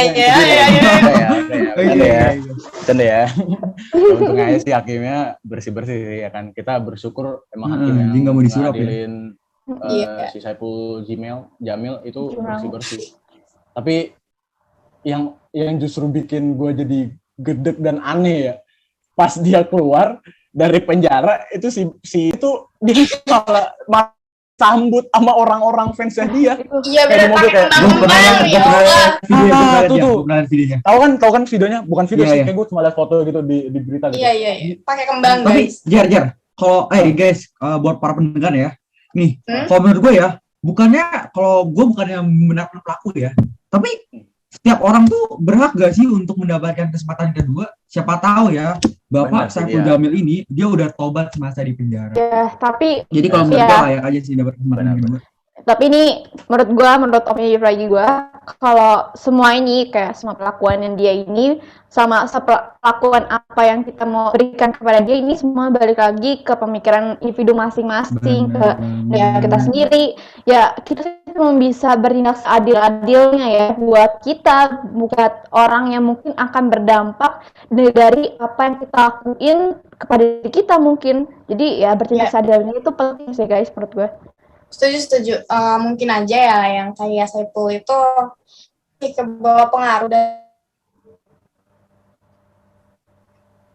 Canda ya. Untung aja sih hakimnya bersih-bersih ya kan. Kita bersyukur emang hakimnya nggak mau disuruh si Saipul Jamil itu bersih-bersih. Tapi yang justru bikin gue jadi gedek dan aneh ya, pas dia keluar dari penjara itu si itu dia malah sambut sama orang-orang fansnya dia. Iya benar, pakai kembang-kembang ya Allah. Videonya. Tahu kan videonya? Bukan video sih, kayak gue cuma lihat foto gitu di berita gitu. Iya. Pakai kembang guys. Tapi jar. Kalau guys, buat para pendengar ya. Nih, kalau menurut gue ya, bukannya kalau gue bukannya membenarkan pelaku ya, tapi setiap orang tuh berhak gak sih untuk mendapatkan kesempatan kedua? Siapa tahu ya, Benar Bapak sih, Saiful iya. Jamil ini dia udah tobat semasa di penjara. Ya, tapi Jadi kalau menurut ya, gua layak aja sih dapat kesempatan Benar, kedua. tapi ini menurut opini pribadi gue, kalau semua ini kayak semua perlakuan yang dia ini sama perlakuan apa yang kita mau berikan kepada dia ini semua balik lagi ke pemikiran individu masing-masing, ke ya kita sendiri. Ya kita cuma bisa bertindak seadil-adilnya ya buat kita, buat orang yang mungkin akan berdampak dari apa yang kita lakuin kepada diri kita mungkin. Jadi ya bertindak seadil-adilnya itu penting sih guys menurut gue. Setuju. Mungkin aja ya yang kayak Saiful itu ke bawah pengaruh dari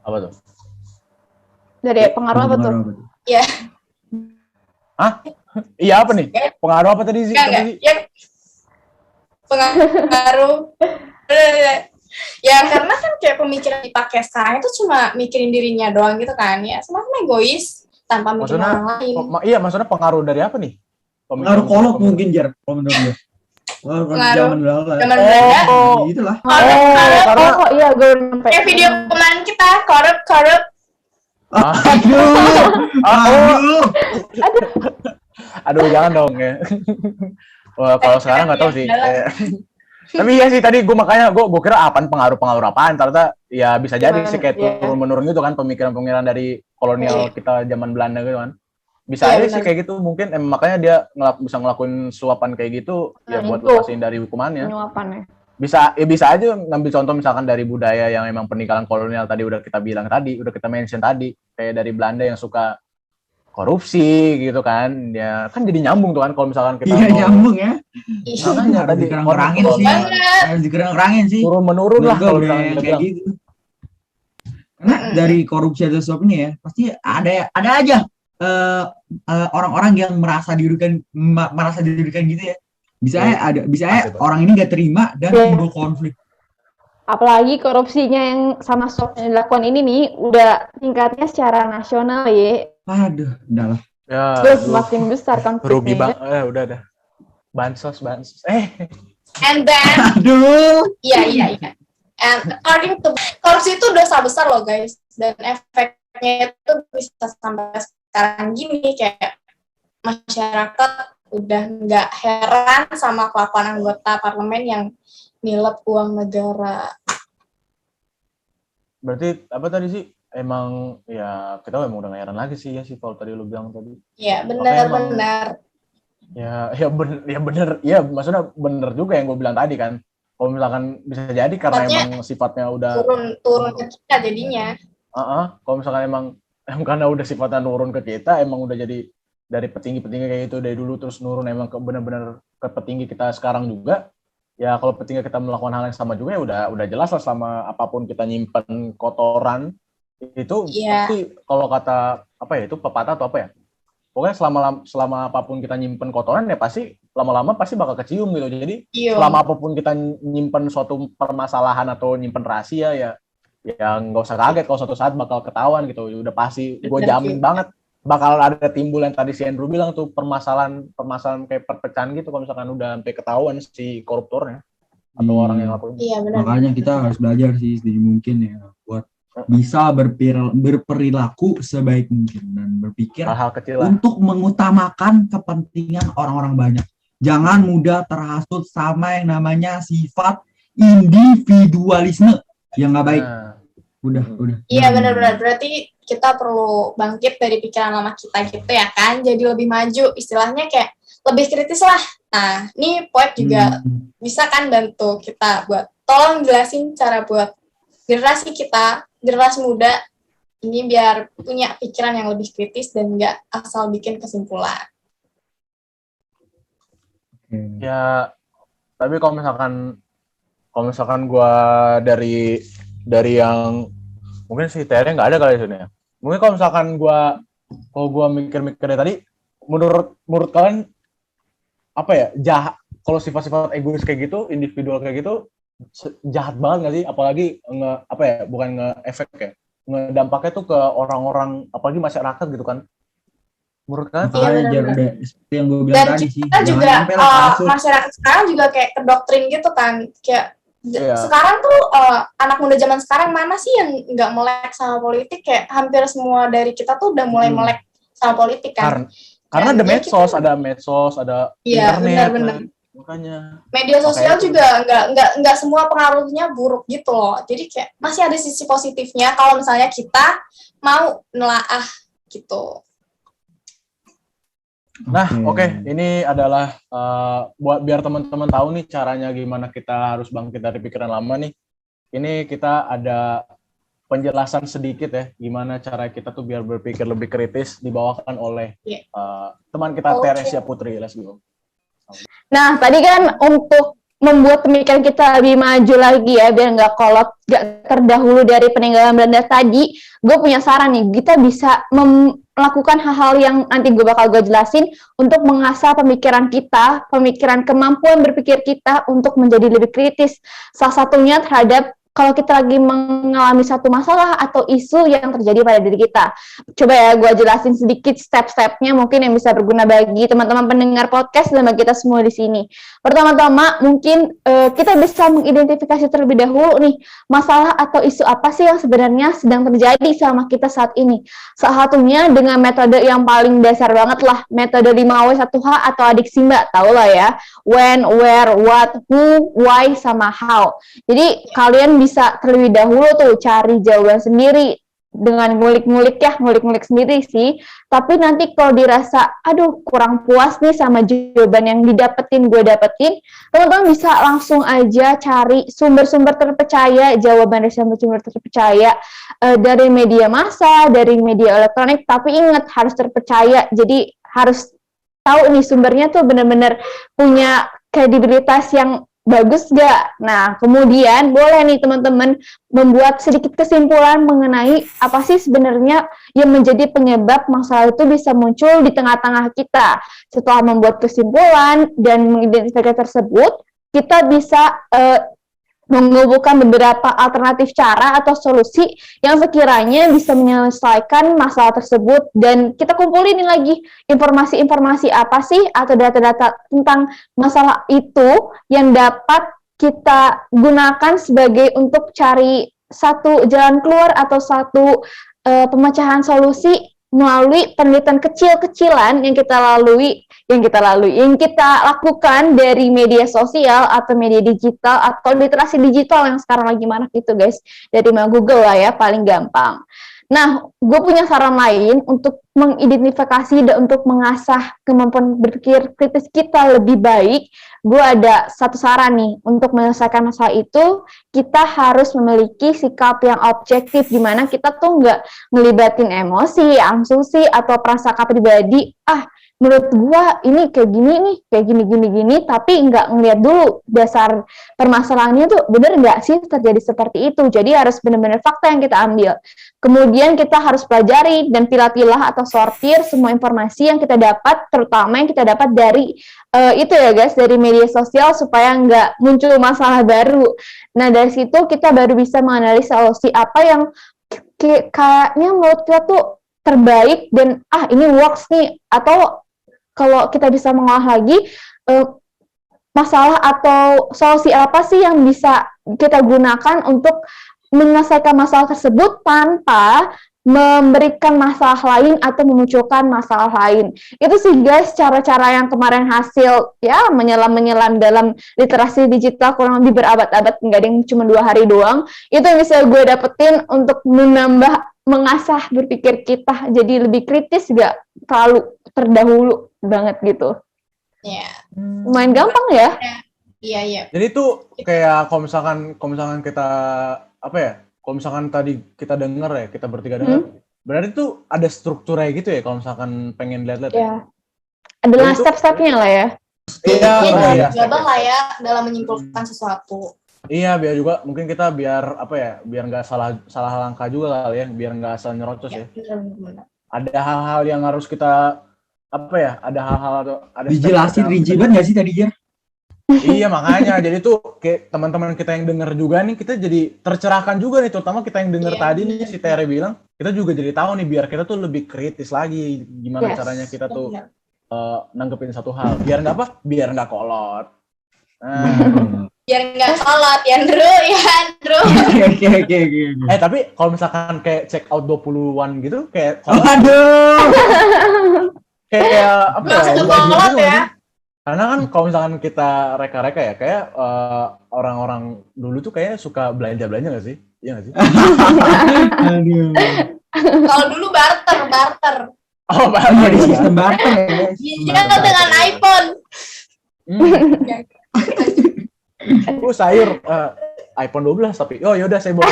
Apa tuh? Dari pengaruh apa tuh? ya Iya apa nih? Pengaruh apa tadi sih? enggak ya pengaruh ya karena kan kayak pemikiran dipakai sekarang itu cuma mikirin dirinya doang gitu kan ya, semakin egois tanpa mikirin orang lain. Iya, maksudnya pengaruh dari apa nih? Pengaruh kolot mungkin Jar, kalau menurut gue. Pengaruh Zaman dahulu. zaman Belanda. Itulah. karena Iya gue sampai Kayak video kemarin kita korup aduh jangan dong ya. Wah, kalau sekarang nggak tahu sih. Tapi iya sih tadi gue makanya gue kira apaan pengaruh apaan, ternyata ya bisa jadi sih kayak turun menurun gitu kan pemikiran dari kolonial kita zaman Belanda gitu kan. Bisa aja sih kayak gitu, mungkin makanya dia bisa ngelakuin suapan kayak gitu ya buat lepasin dari hukumannya. Penyuapan ya. Bisa aja ngambil contoh misalkan dari budaya yang emang peninggalan kolonial tadi udah kita mention tadi, kayak dari Belanda yang suka korupsi gitu kan, ya kan jadi nyambung tuh kan kalau misalkan kita nyambung ya. Makanya tadi harus dikurangin sih. Turun menurun lah kalau misalkan kayak gitu. Karena dari korupsi atau suap ini ya pasti ada aja orang-orang yang merasa dirugikan gitu ya. Bisa orang ini gak terima dan timbul konflik. Apalagi korupsinya yang sama suap yang dilakukan ini nih udah tingkatnya secara nasional ya. Aduh, udah lah. Ya, semakin besar konfliknya. Rugi udah dah. Bansos. And then iya. And according to korupsi itu dosa besar loh guys, dan efeknya itu bisa sampai sekarang gini, kayak masyarakat udah nggak heran sama kelakuan anggota parlemen yang nilep uang negara. Berarti apa tadi sih? Emang ya kita emang udah gak heran lagi sih ya sih kalau tadi lu bilang tadi. Iya benar. Ya maksudnya bener juga yang gue bilang tadi kan. Kalau misalkan bisa jadi karena emang sifatnya udah turun ke kita jadinya. Kalau misalkan emang karena udah sifatnya turun ke kita, emang udah jadi dari petinggi-petinggi kayak itu dari dulu terus nurun emang ke benar-benar ke petinggi kita sekarang juga. Ya kalau petinggi kita melakukan hal yang sama juga ya udah jelas lah, selama apapun kita nyimpen kotoran itu pasti kalau kata apa ya itu pepatah atau apa ya, pokoknya selama apapun kita nyimpen kotoran ya pasti lama-lama pasti bakal kecium gitu. Jadi selama apapun kita nyimpen suatu permasalahan atau nyimpen rahasia ya nggak usah kaget kalau suatu saat bakal ketahuan gitu. Udah pasti gue jamin banget bakal ada timbul yang tadi si Andrew bilang tuh, permasalahan kayak perpecahan gitu kalau misalkan udah sampai ketahuan si koruptornya atau orang yang lakuin. Iya, benar. Makanya kita harus belajar sih sedini mungkin ya buat bisa berperilaku sebaik mungkin dan berpikir hal-hal kecil lah, untuk mengutamakan kepentingan orang-orang banyak. Jangan mudah terhasut sama yang namanya sifat individualisme yang nggak baik. Udah. Iya benar-benar, berarti kita perlu bangkit dari pikiran lama kita gitu ya kan, jadi lebih maju, istilahnya kayak lebih kritis lah. Nah, ini Poet juga bisa kan bantu kita buat tolong jelasin cara buat generasi muda ini biar punya pikiran yang lebih kritis dan nggak asal bikin kesimpulan. Ya, tapi kalau misalkan gue dari yang mungkin si Terry nggak ada kali di sini ya. Mungkin kalau misalkan gue mikir-mikir tadi, menurut kalian apa ya, jahat kalau sifat-sifat egois kayak gitu, individual kayak gitu, jahat banget nggak sih? Apalagi bukan nge-efek ya, ngedampaknya tuh ke orang-orang, apalagi masyarakat gitu kan. Menurut kalian? Iya, udah seperti yang gue bilang tadi sih. Dan kita juga masyarakat sekarang juga kayak kedoktrin gitu kan, kayak Iya. Sekarang tuh anak muda zaman sekarang mana sih yang nggak melek sama politik? Kayak hampir semua dari kita tuh udah mulai melek sama politik kan. Karena Dan ada ya medsos, ada iya, internet. benar-benar. Makanya Media sosial makanya juga nggak semua pengaruhnya buruk gitu loh. Jadi kayak masih ada sisi positifnya kalau misalnya kita mau nelaah gitu. Nah, oke. Ini adalah buat biar teman-teman tahu nih caranya gimana kita harus bangkit dari pikiran lama nih. Ini kita ada penjelasan sedikit ya, gimana cara kita tuh biar berpikir lebih kritis, dibawakan oleh teman kita Teresia Putri. Let's go. Nah, tadi kan untuk membuat pemikiran kita lebih maju lagi ya, biar nggak kolot, nggak terdahulu dari peninggalan Belanda tadi, gue punya saran nih, kita bisa melakukan hal-hal yang nanti gue jelasin untuk mengasah pemikiran kita, kemampuan berpikir kita untuk menjadi lebih kritis. Salah satunya terhadap kalau kita lagi mengalami satu masalah atau isu yang terjadi pada diri kita. Coba ya gue jelasin sedikit step-stepnya mungkin yang bisa berguna bagi teman-teman pendengar podcast dan bagi kita semua di sini. Pertama-tama mungkin kita bisa mengidentifikasi terlebih dahulu nih masalah atau isu apa sih yang sebenarnya sedang terjadi sama kita saat ini. Salah satunya dengan metode yang paling dasar banget lah, metode 5W1H atau adik Simba, tau lah ya. When, where, what, who, why, sama how. Jadi kalian bisa terlebih dahulu tuh cari jawaban sendiri dengan ngulik-ngulik sendiri sih. Tapi nanti kalau dirasa, aduh kurang puas nih sama jawaban yang gue dapetin, teman-teman bisa langsung aja cari sumber-sumber terpercaya, jawaban dari sumber-sumber terpercaya dari media massa, dari media elektronik. Tapi ingat harus terpercaya, jadi harus tahu nih sumbernya tuh benar-benar punya kredibilitas yang bagus gak? Nah, kemudian boleh nih teman-teman membuat sedikit kesimpulan mengenai apa sih sebenarnya yang menjadi penyebab masalah itu bisa muncul di tengah-tengah kita. Setelah membuat kesimpulan dan mengidentifikasi tersebut, kita bisa mengumpulkan beberapa alternatif cara atau solusi yang sekiranya bisa menyelesaikan masalah tersebut, dan kita kumpulin lagi informasi-informasi apa sih atau data-data tentang masalah itu yang dapat kita gunakan sebagai untuk cari satu jalan keluar atau satu pemecahan solusi melalui penelitian kecil-kecilan yang kita lakukan dari media sosial atau media digital atau literasi digital yang sekarang lagi marak gitu guys, dari Google lah ya paling gampang. Nah, gue punya saran lain untuk mengidentifikasi dan untuk mengasah kemampuan berpikir kritis kita lebih baik. Gue ada satu saran nih, untuk menyelesaikan masalah itu, kita harus memiliki sikap yang objektif, di mana kita tuh nggak ngelibatin emosi, asumsi, atau prasangka pribadi. Menurut gua ini kayak gini nih, kayak gini, tapi nggak ngeliat dulu dasar permasalahannya tuh bener nggak sih terjadi seperti itu. Jadi harus benar-benar fakta yang kita ambil. Kemudian kita harus pelajari dan pilah-pilah atau sortir semua informasi yang kita dapat, terutama yang kita dapat dari itu ya guys, dari media sosial, supaya nggak muncul masalah baru. Nah, dari situ kita baru bisa menganalisa solusi apa yang kayaknya menurut kita tuh terbaik dan ini works nih, atau kalau kita bisa mengolah lagi masalah atau solusi apa sih yang bisa kita gunakan untuk menyelesaikan masalah tersebut tanpa memberikan masalah lain atau memunculkan masalah lain. Itu sih guys cara-cara yang kemarin hasil ya menyelam dalam literasi digital kurang lebih berabad-abad, nggak ada yang cuma 2 hari doang. Itu yang bisa gue dapetin untuk mengasah berpikir kita jadi lebih kritis, gak terlalu terdahulu banget gitu. Iya. Lumayan gampang ya. Iya. Jadi itu kayak kalau misalkan kita kalau misalkan tadi kita dengar ya, kita bertiga dengar, berarti tuh ada strukturnya gitu ya kalau misalkan pengen lihat-lihat ya. Adalah step-stepnya lah ya. Iya, gampang lah ya dalam menyimpulkan sesuatu. Iya, biar juga mungkin kita biar nggak salah langkah juga kali ya, biar nggak asal nyerocos ya. Benar. Ada hal-hal yang harus kita ada hal-hal atau ada dijelasin rinci banget nggak sih tadi ya? Iya, makanya jadi tuh kayak teman-teman kita yang denger juga nih, kita jadi tercerahkan juga nih, terutama kita yang denger tadi nih si Tere bilang, kita juga jadi tahu nih biar kita tuh lebih kritis lagi gimana caranya kita tuh nanggepin satu hal biar nggak kolot. biar nggak sholat ya Andrew. Oke. Tapi kalau misalkan kayak check out 20-an gitu kayak Aduh. kayak apa Langsung ya? sholat gitu ya. kan? Karena kan kalau misalkan kita reka-reka ya kayak orang-orang dulu tuh kayak suka belanja-belanja nggak sih? Iya nggak sih? Aduh. Kalau dulu barter. Oh, Ada sistem barter ya guys. Iya dengan iPhone. Sayur iPhone 12 tapi yaudah saya bawa.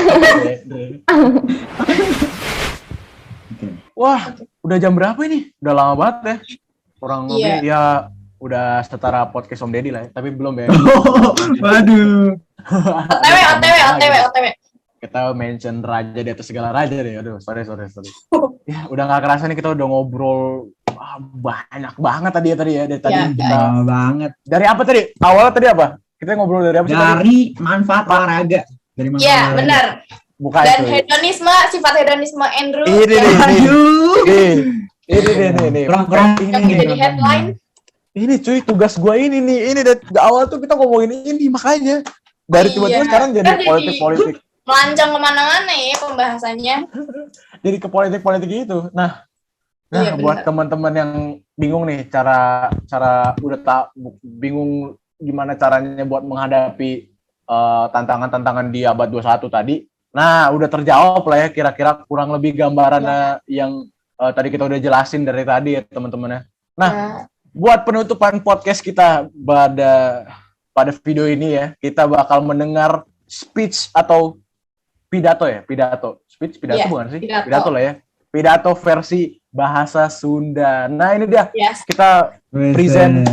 Wah, udah jam berapa ini? Udah lama banget ya. Kurang lebih ya udah setara podcast Om Deddy lah ya, tapi belum ya. Waduh. OTW. Kita mention raja di atas segala raja deh. Aduh, sorry. Ya, udah nggak kerasa nih kita udah ngobrol banyak banget tadi ya dari tadi. Lama banget. Dari apa tadi? Awalnya tadi apa? Kita ngobrol dari apa sih? Dari manfaat olahraga. Dari manfaat Iya, olahraga. benar. Bukan Dan itu. hedonisme, sifat hedonisme Andrew. Ini. Ini. Kurang Yang jadi headline. Ini cuy, tugas gua ini nih. Ini dari awal tuh kita ngomongin ini makanya. Dari tiba-tiba sekarang jadi Kan politik. Melancong kemana-mana ya pembahasannya. Jadi ke politik gitu. Nah, Iya, buat benar. teman-teman yang bingung nih cara bingung gimana caranya buat menghadapi tantangan-tantangan di abad 21 tadi. Nah, udah terjawab lah ya kira-kira kurang lebih gambarannya yang tadi kita udah jelasin dari tadi ya teman-teman ya. Nah, buat penutupan podcast kita pada video ini ya, kita bakal mendengar speech atau pidato. Speech pidato Iya, bukan sih? pidato. Pidato lah ya. Pidato versi bahasa Sunda. Nah, ini dia. Yes. Kita present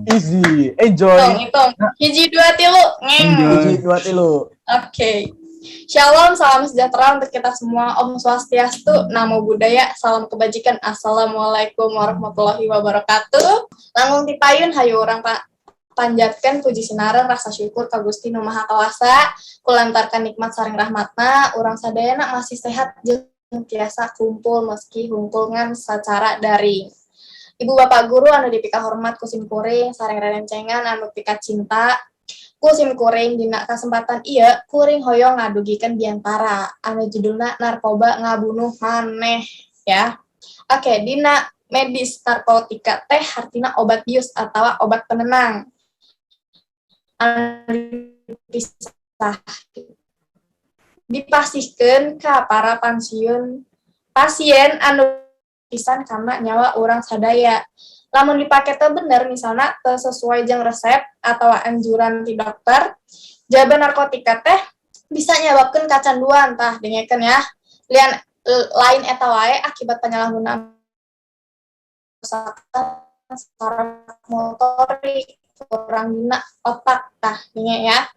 easy. Enjoy. Hitung. Hiji dua tilu. Hiji dua tilu. Oke. Shalom, salam sejahtera untuk kita semua. Om Swastiastu, Namo Buddhaya, salam kebajikan. Assalamualaikum warahmatullahi wabarakatuh. Langkung tipayun hayu urang panjatkeun puji sinareung rasa syukur ka Gusti Nu Maha Kawasa, kulantarkan nikmat saring rahmatna, urang sadayana masih sehat jeung tiasa kumpul meski hungkulngan secara daring. Ibu bapak guru anu dipika hormat kusim kuring sareng rerencengan anu pika cinta kusim kuring dina kesempatan ieu kuring hoyong ngadugikeun diantara anu judulna narkoba ngabunuh maneh ya. Oke, dina medis narkotika teh artina obat bius atau obat penenang anu dipasihkeun ka para pasien anu pisan karena nyawa orang sadaya. Lamun dipake teh bener misalnya teu sesuai jeung resep atau anjuran ti dokter, jaba narkotika teh bisa nyababkeun kacanduan tah dengekeun ya. Lain eta wae akibat penyalahgunaan saraf motorik kurang dina otak tah dinge ya.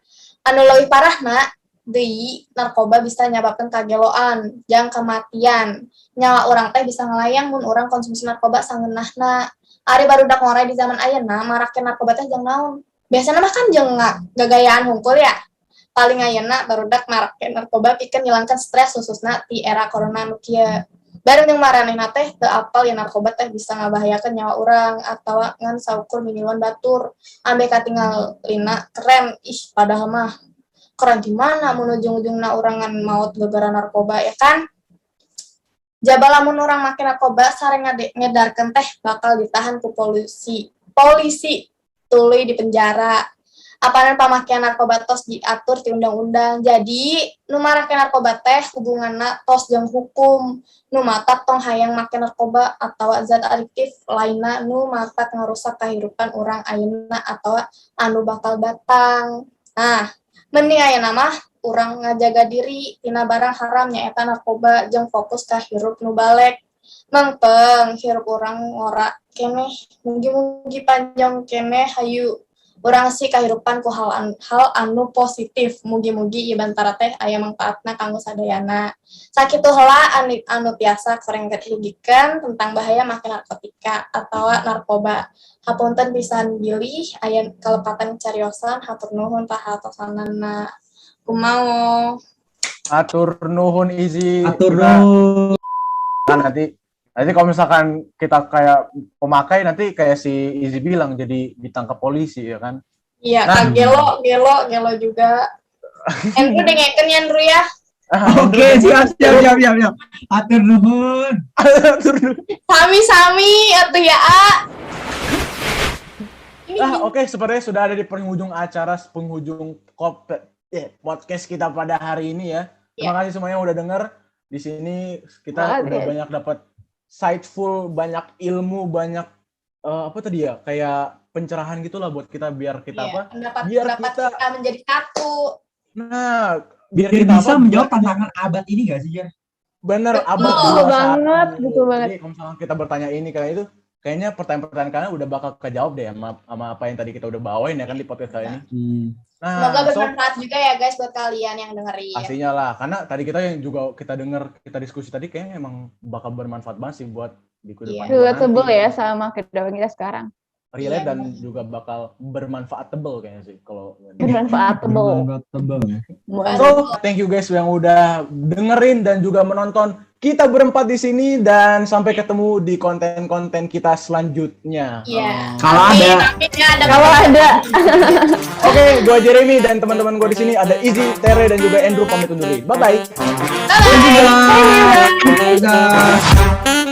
Anu leuwih parahna deui narkoba bisa nyababkeun kageloan, jang kematian. Nyawa orang teh bisa ngelayang mun orang konsumsi narkoba sangeunahna. Ari barudak ngore di zaman ayeuna marake narkoba teh jeung naon? Biasana mah kan jeung gagayaan hungkul ya. Paling ayeuna barudak marake narkoba pikeun ngilangkeun stres khususna ti era corona nu kieu. Bareng jeung maranehna teh teu apal ya narkoba teh bisa ngabahayakeun nyawa urang atawa ngan saukur miniwan batur. Ambe katingalina keren padahal mah keren gimana mun ujung-ujungna urang ngan maut gara-gara narkoba ya kan? Jaba lamun urang make narkoba sareng ngedarkeun teh bakal ditahan ku polisi tuluy di penjara. Apana pamakean narkoba tos diatur ti undang-undang. Jadi nu marake narkoba teh hubunganna tos jeung hukum. Nu matak tong hayang make narkoba atawa zat adiktif lainna nu matak ngarusak kahirupan urang ayeuna atawa anu bakal datang. Nah, mending ayeuna mah urang ngajaga diri tina barang haram nyaeta narkoba jeung fokus ka hirup nu balek. Mengpeng hirup urang ngora keneh mugi-mugi panjang keneh hayu urang sih kahirupan ku hal anu positif mugi-mugi ieu bantara teh aya mangpaatna kanggo sadayana. Sakitu heula anu tiasa koreng higikeun tentang bahaya make narkotika atawa narkoba. Hapunten pisan bilih aya kalepatan cariosan hatur nuhun pahartosanana. Kumaha? Atur nuhun izin. Atur nuhun. Nah, nanti kalau misalkan kita kayak pemakai nanti kayak si Izzy bilang jadi ditangkap polisi ya kan. Iya, Nah. Kak Gelo juga. Andrew dengerin ya, Andrew ya. Oke, siap. Atur nuhun. Sami atuh ya, A. Oke, sepertinya sudah ada di penghujung podcast kita pada hari ini ya. Terima kasih semuanya udah denger. Di sini kita udah banyak dapat insightful, banyak ilmu, banyak kayak pencerahan gitulah buat kita biar kita pendapat kita menjadi satu. Nah, Biar bisa menjawab tantangan abad ini gak sih, Jar? Bener, abad Betul banget. Jadi kalau misalnya kita bertanya ini kayak itu, kayaknya pertanyaan-pertanyaan kalian udah bakal kejawab deh sama apa yang tadi kita udah bawain ya kan di podcast kali ini. Nah, semoga bermanfaat juga ya guys buat kalian yang dengerin. Pastinya lah, karena tadi kita yang juga kita diskusi tadi kayaknya emang bakal bermanfaat banget sih buat di kedepannya. Relatable ya sama kehidupan kita sekarang. Relate dan juga bakal bermanfaatable kayaknya sih kalau Bermanfaatable. So, thank you guys yang udah dengerin dan juga menonton kita berempat di sini dan sampai ketemu di konten-konten kita selanjutnya. Iya. Kalau ada. Oke, gue Jeremy dan teman-teman gue di sini ada Izzy, Tere dan juga Andrew pamit undur diri. Bye bye. Bye.